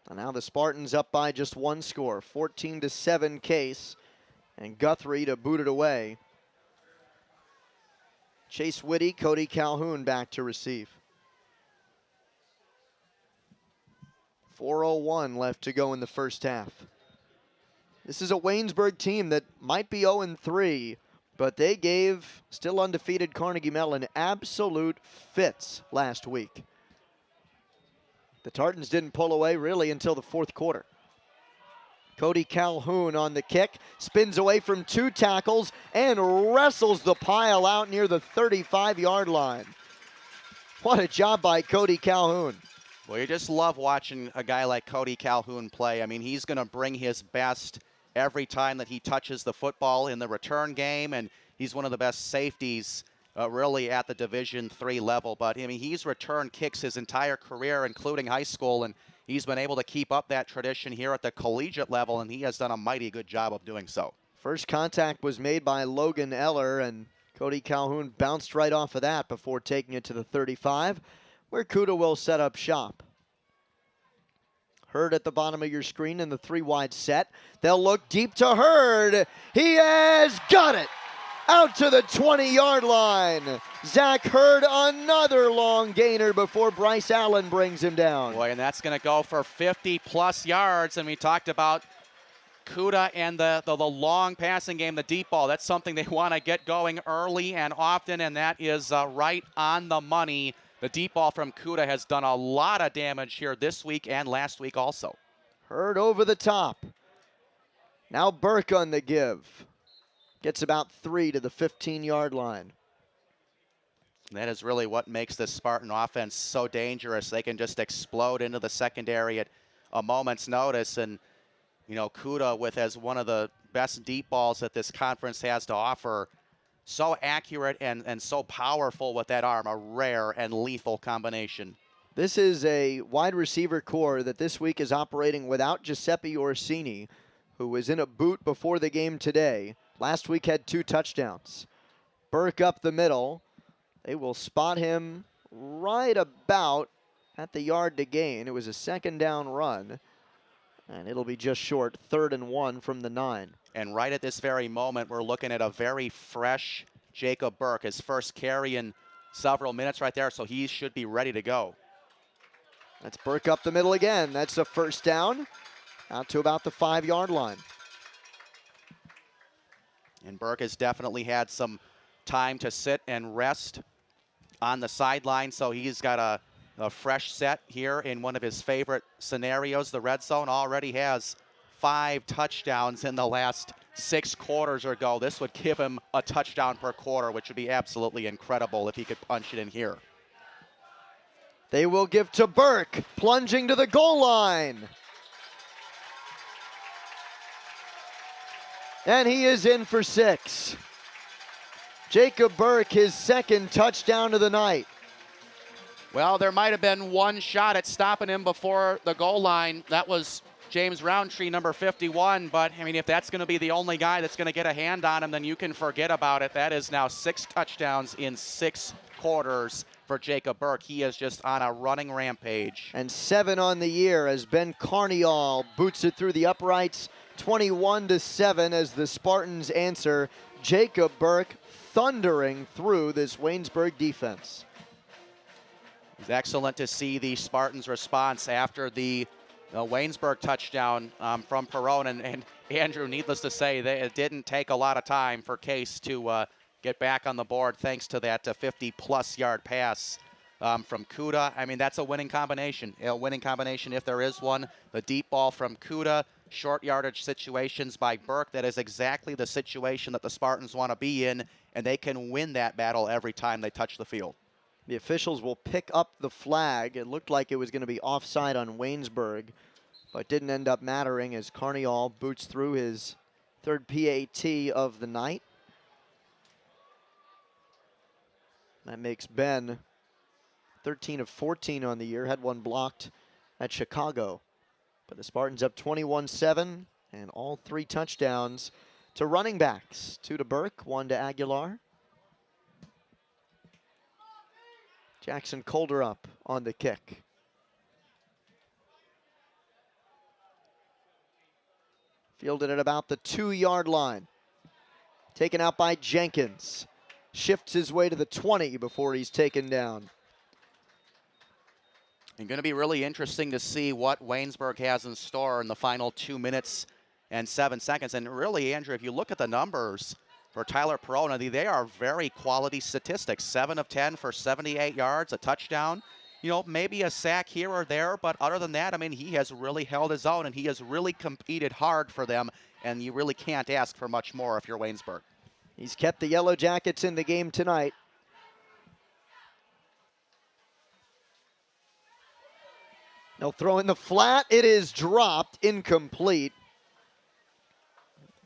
And now the Spartans up by just 1 score, 14-7 Case, and Guthrie to boot it away. Chase Whitty, Cody Calhoun back to receive. 4:01 left to go in the first half. This is a Waynesburg team that might be 0-3, but they gave still undefeated Carnegie Mellon absolute fits last week. The Tartans didn't pull away really until the fourth quarter. Cody Calhoun on the kick, spins away from 2 tackles and wrestles the pile out near the 35-yard line. What a job by Cody Calhoun. Well, you just love watching a guy like Cody Calhoun play. I mean, he's going to bring his best every time that he touches the football in the return game, and he's one of the best safeties really at the Division III level. But, I mean, he's returned kicks his entire career, including high school, and he's been able to keep up that tradition here at the collegiate level, and he has done a mighty good job of doing so. First contact was made by Logan Eller, and Cody Calhoun bounced right off of that before taking it to the 35, where Kuda will set up shop. Hurd at the bottom of your screen in the 3-wide set. They'll look deep to Hurd. He has got it! Out to the 20-yard line. Zach Hurd, another long gainer before Bryce Allen brings him down. Boy, and that's going to go for 50-plus yards. And we talked about Kuda and the long passing game, the deep ball. That's something they want to get going early and often, and that is right on the money. The deep ball from Kuda has done a lot of damage here this week and last week also. Hurd over the top. Now Burke on the give. Gets about 3 to the 15-yard line. That is really what makes this Spartan offense so dangerous. They can just explode into the secondary at a moment's notice. And, you know, Kuda with as one of the best deep balls that this conference has to offer. So accurate and so powerful with that arm. A rare and lethal combination. This is a wide receiver core that this week is operating without Giuseppe Orsini, who was in a boot before the game today. Last week had 2 touchdowns. Burke up the middle. They will spot him right about at the yard to gain. It was a 2nd down run, and it'll be just short, 3rd and 1 from the 9. And right at this very moment, we're looking at a very fresh Jacob Burke, his first carry in several minutes right there, so he should be ready to go. That's Burke up the middle again. That's a 1st down, out to about the 5-yard line. And Burke has definitely had some time to sit and rest on the sideline, so he's got a fresh set here in one of his favorite scenarios. The red zone already has 5 touchdowns in the last 6 quarters or go. This would give him a touchdown per quarter, which would be absolutely incredible if he could punch it in here. They will give to Burke, plunging to the goal line. And he is in for 6. Jacob Burke, his second touchdown of the night. Well, there might have been one shot at stopping him before the goal line. That was James Roundtree, number 51. But, I mean, if that's going to be the only guy that's going to get a hand on him, then you can forget about it. That is now 6 touchdowns in 6 quarters for Jacob Burke. He is just on a running rampage. And 7 on the year as Ben Carniol boots it through the uprights. 21-7 as the Spartans answer. Jacob Burke thundering through this Waynesburg defense. It's excellent to see the Spartans' response after the Waynesburg touchdown from Perone. And Andrew, needless to say, it didn't take a lot of time for Case to get back on the board thanks to that 50-plus yard pass from Kuda. I mean, that's a winning combination. A winning combination if there is one. The deep ball from Kuda, short yardage situations by Burke. That is exactly the situation that the Spartans want to be in, and they can win that battle every time they touch the field. The officials will pick up the flag. It looked like it was going to be offside on Waynesburg, but didn't end up mattering as Carniol boots through his 3rd PAT of the night. That makes Ben 13 of 14 on the year, had one blocked at Chicago. But the Spartans up 21-7, and all 3 touchdowns to running backs. 2 to Burke, 1 to Aguilar. Jackson Colder up on the kick. Fielded at about the 2-yard line. Taken out by Jenkins. Shifts his way to the 20 before he's taken down. And going to be really interesting to see what Waynesburg has in store in the final 2 minutes and 7 seconds. And really, Andrew, if you look at the numbers for Tyler Perona, they are very quality statistics. 7 of 10 for 78 yards, a touchdown. You know, maybe a sack here or there, but other than that, I mean, he has really held his own, and he has really competed hard for them, and you really can't ask for much more if you're Waynesburg. He's kept the Yellow Jackets in the game tonight. They'll throw in the flat. It is dropped, incomplete.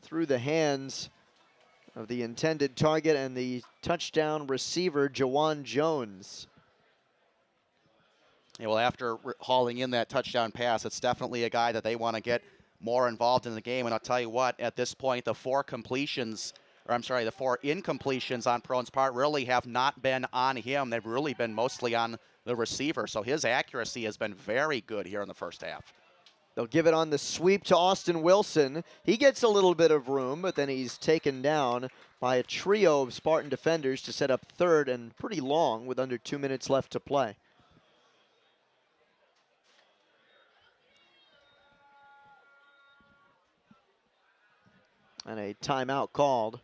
Through the hands of the intended target and the touchdown receiver, Jawan Jones. Yeah, well, after hauling in that touchdown pass, it's definitely a guy that they want to get more involved in the game. And I'll tell you what, at this point, the 4 incompletions on Perone's part really have not been on him. They've really been mostly on the receiver. So his accuracy has been very good here in the first half. They'll give it on the sweep to Austin Wilson. He gets a little bit of room, but then he's taken down by a trio of Spartan defenders to set up 3rd and pretty long with under 2 minutes left to play. And a timeout called.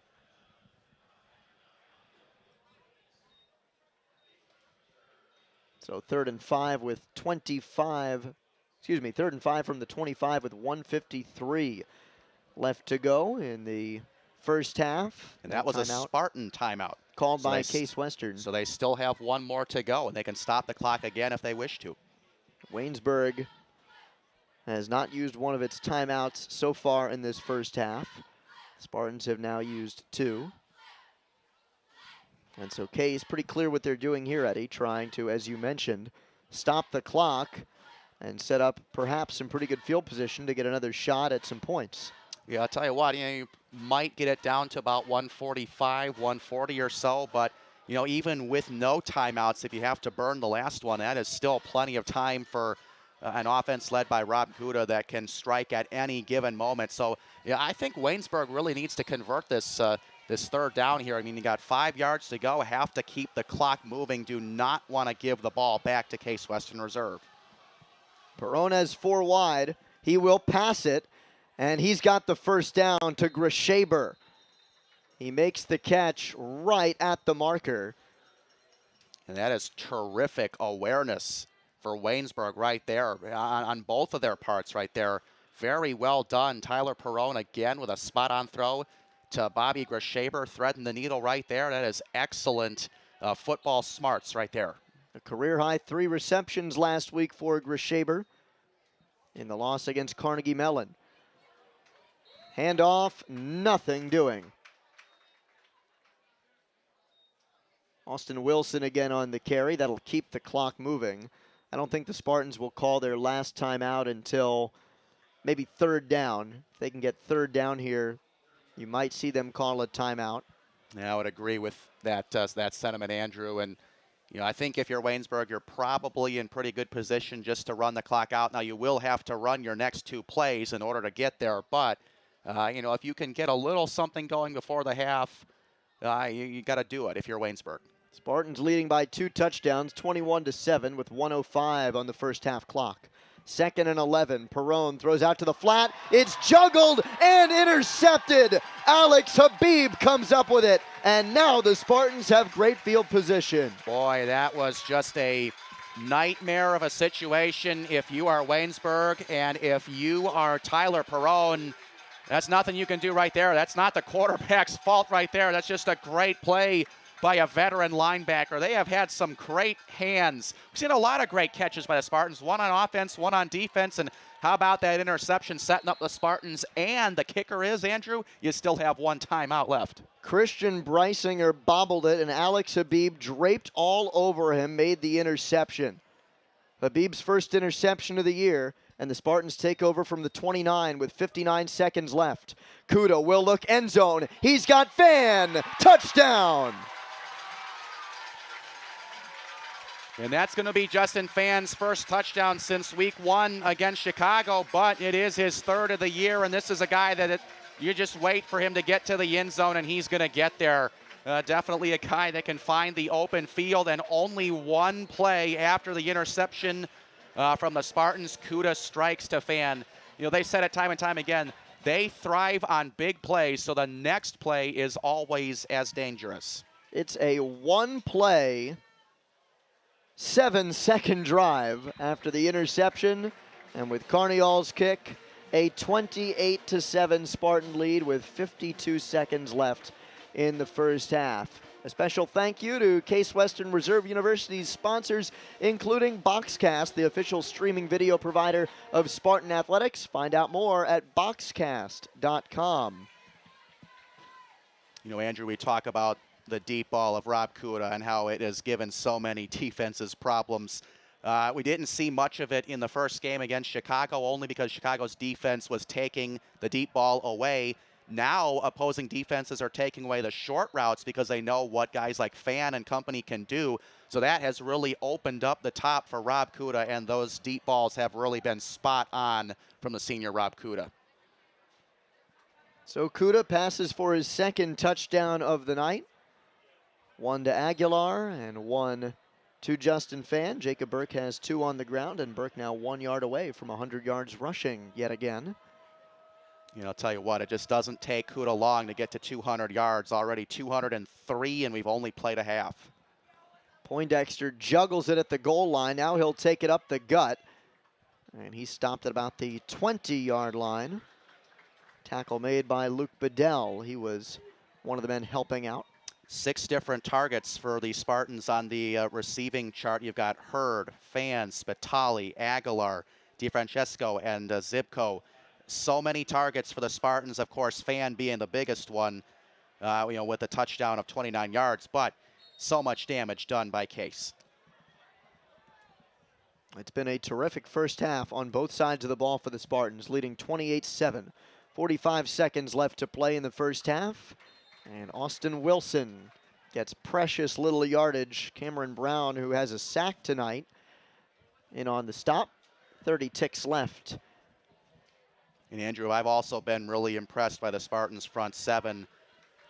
So 3rd and 5 with 25. Excuse me, 3rd and 5 from the 25 with 1:53 left to go in the first half. And that was a Spartan timeout. Called by Case Western. So they still have 1 more to go, and they can stop the clock again if they wish to. Waynesburg has not used one of its timeouts so far in this first half. Spartans have now used 2. And so Case pretty clear what they're doing here, Eddie, trying to, as you mentioned, stop the clock and set up perhaps some pretty good field position to get another shot at some points. Yeah, I'll tell you what, you might get it down to about 145, 140 or so, but, even with no timeouts, if you have to burn the last one, that is still plenty of time for an offense led by Rob Kuda that can strike at any given moment. So, yeah, I think Waynesburg really needs to convert this 3rd down here. I mean, you got 5 yards to go, have to keep the clock moving, do not want to give the ball back to Case Western Reserve. Perona's 4 wide. He will pass it, and he's got the first down to Grishaber. He makes the catch right at the marker. And that is terrific awareness for Waynesburg right there on both of their parts right there. Very well done. Tyler Perone again with a spot-on throw to Bobby Grishaber, threading the needle right there. That is excellent football smarts right there. A career-high 3 receptions last week for Grishaber in the loss against Carnegie Mellon. Handoff, nothing doing. Austin Wilson again on the carry. That'll keep the clock moving. I don't think the Spartans will call their last timeout until maybe 3rd down. If they can get 3rd down here, you might see them call a timeout. Yeah, I would agree with that sentiment, Andrew. And I think if you're Waynesburg, you're probably in pretty good position just to run the clock out. Now, you will have to run your next 2 plays in order to get there. But, if you can get a little something going before the half, you got to do it if you're Waynesburg. Spartans leading by 2 touchdowns, 21-7 with 1:05 on the first half clock. 2nd and 11. Perone throws out to the flat. It's juggled and intercepted. Alex Habib comes up with it. And now the Spartans have great field position. Boy, that was just a nightmare of a situation if you are Waynesburg, and if you are Tyler Perone, that's nothing you can do right there. That's not the quarterback's fault right there. That's just a great play by a veteran linebacker. They have had some great hands. We've seen a lot of great catches by the Spartans, one on offense, one on defense, and how about that interception setting up the Spartans? And the kicker is, Andrew, you still have 1 timeout left. Christian Breisinger bobbled it, and Alex Habib draped all over him, made the interception. Habib's first interception of the year, and the Spartans take over from the 29 with 59 seconds left. Kuda will look end zone. He's got Fan. Touchdown. And that's going to be Justin Fan's first touchdown since week 1 against Chicago, but it is his 3rd of the year, and this is a guy that you just wait for him to get to the end zone, and he's going to get there. Definitely a guy that can find the open field, and only 1 play after the interception from the Spartans. Kuda strikes to Fan. They said it time and time again, they thrive on big plays, so the next play is always as dangerous. It's a 1-play, 7-second drive after the interception, and with Carniol's kick, a 28-7 Spartan lead with 52 seconds left in the first half. A special thank you to Case Western Reserve University's sponsors, including Boxcast, the official streaming video provider of Spartan Athletics. Find out more at boxcast.com. Andrew, we talk about the deep ball of Rob Kuda and how it has given so many defenses problems. We didn't see much of it in the first game against Chicago, only because Chicago's defense was taking the deep ball away. Now opposing defenses are taking away the short routes because they know what guys like Fan and company can do. So that has really opened up the top for Rob Kuda, and those deep balls have really been spot on from the senior Rob Kuda. So Kuda passes for his 2nd touchdown of the night. 1 to Aguilar and 1 to Justin Fan. Jacob Burke has 2 on the ground, and Burke now 1 yard away from 100 yards rushing yet again. I'll tell you what, it just doesn't take Kuda long to get to 200 yards. Already 203, and we've only played a half. Poindexter juggles it at the goal line. Now he'll take it up the gut, and he stopped at about the 20-yard line. Tackle made by Luke Bedell. He was one of the men helping out. 6 different targets for the Spartans on the receiving chart. You've got Hurd, Fan, Spitali, Aguilar, DiFrancesco, and Zibko. So many targets for the Spartans, of course, Fan being the biggest one, with a touchdown of 29 yards, but so much damage done by Case. It's been a terrific first half on both sides of the ball for the Spartans, leading 28-7. 45 seconds left to play in the first half, and Austin Wilson gets precious little yardage. Cameron Brown, who has a sack tonight, in on the stop. 30 ticks left. And Andrew, I've also been really impressed by the Spartans' front 7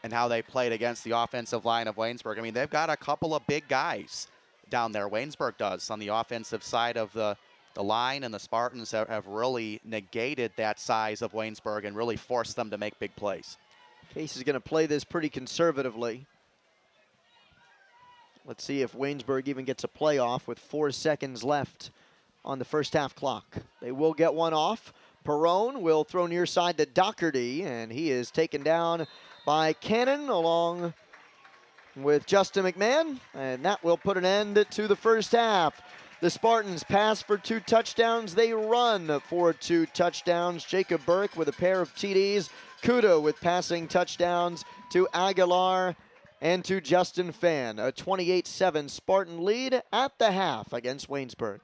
and how they played against the offensive line of Waynesburg. I mean, they've got a couple of big guys down there. Waynesburg does on the offensive side of the line, and the Spartans have really negated that size of Waynesburg and really forced them to make big plays. Case is going to play this pretty conservatively. Let's see if Waynesburg even gets a play off with 4 seconds left on the first half clock. They will get one off. Perone will throw near side to Doherty, and he is taken down by Cannon along with Justin McMahon, and that will put an end to the first half. The Spartans pass for 2 touchdowns. They run for 2 touchdowns. Jacob Burke with a pair of TDs. Kudo with passing touchdowns to Aguilar and to Justin Fan. A 28-7 Spartan lead at the half against Waynesburg.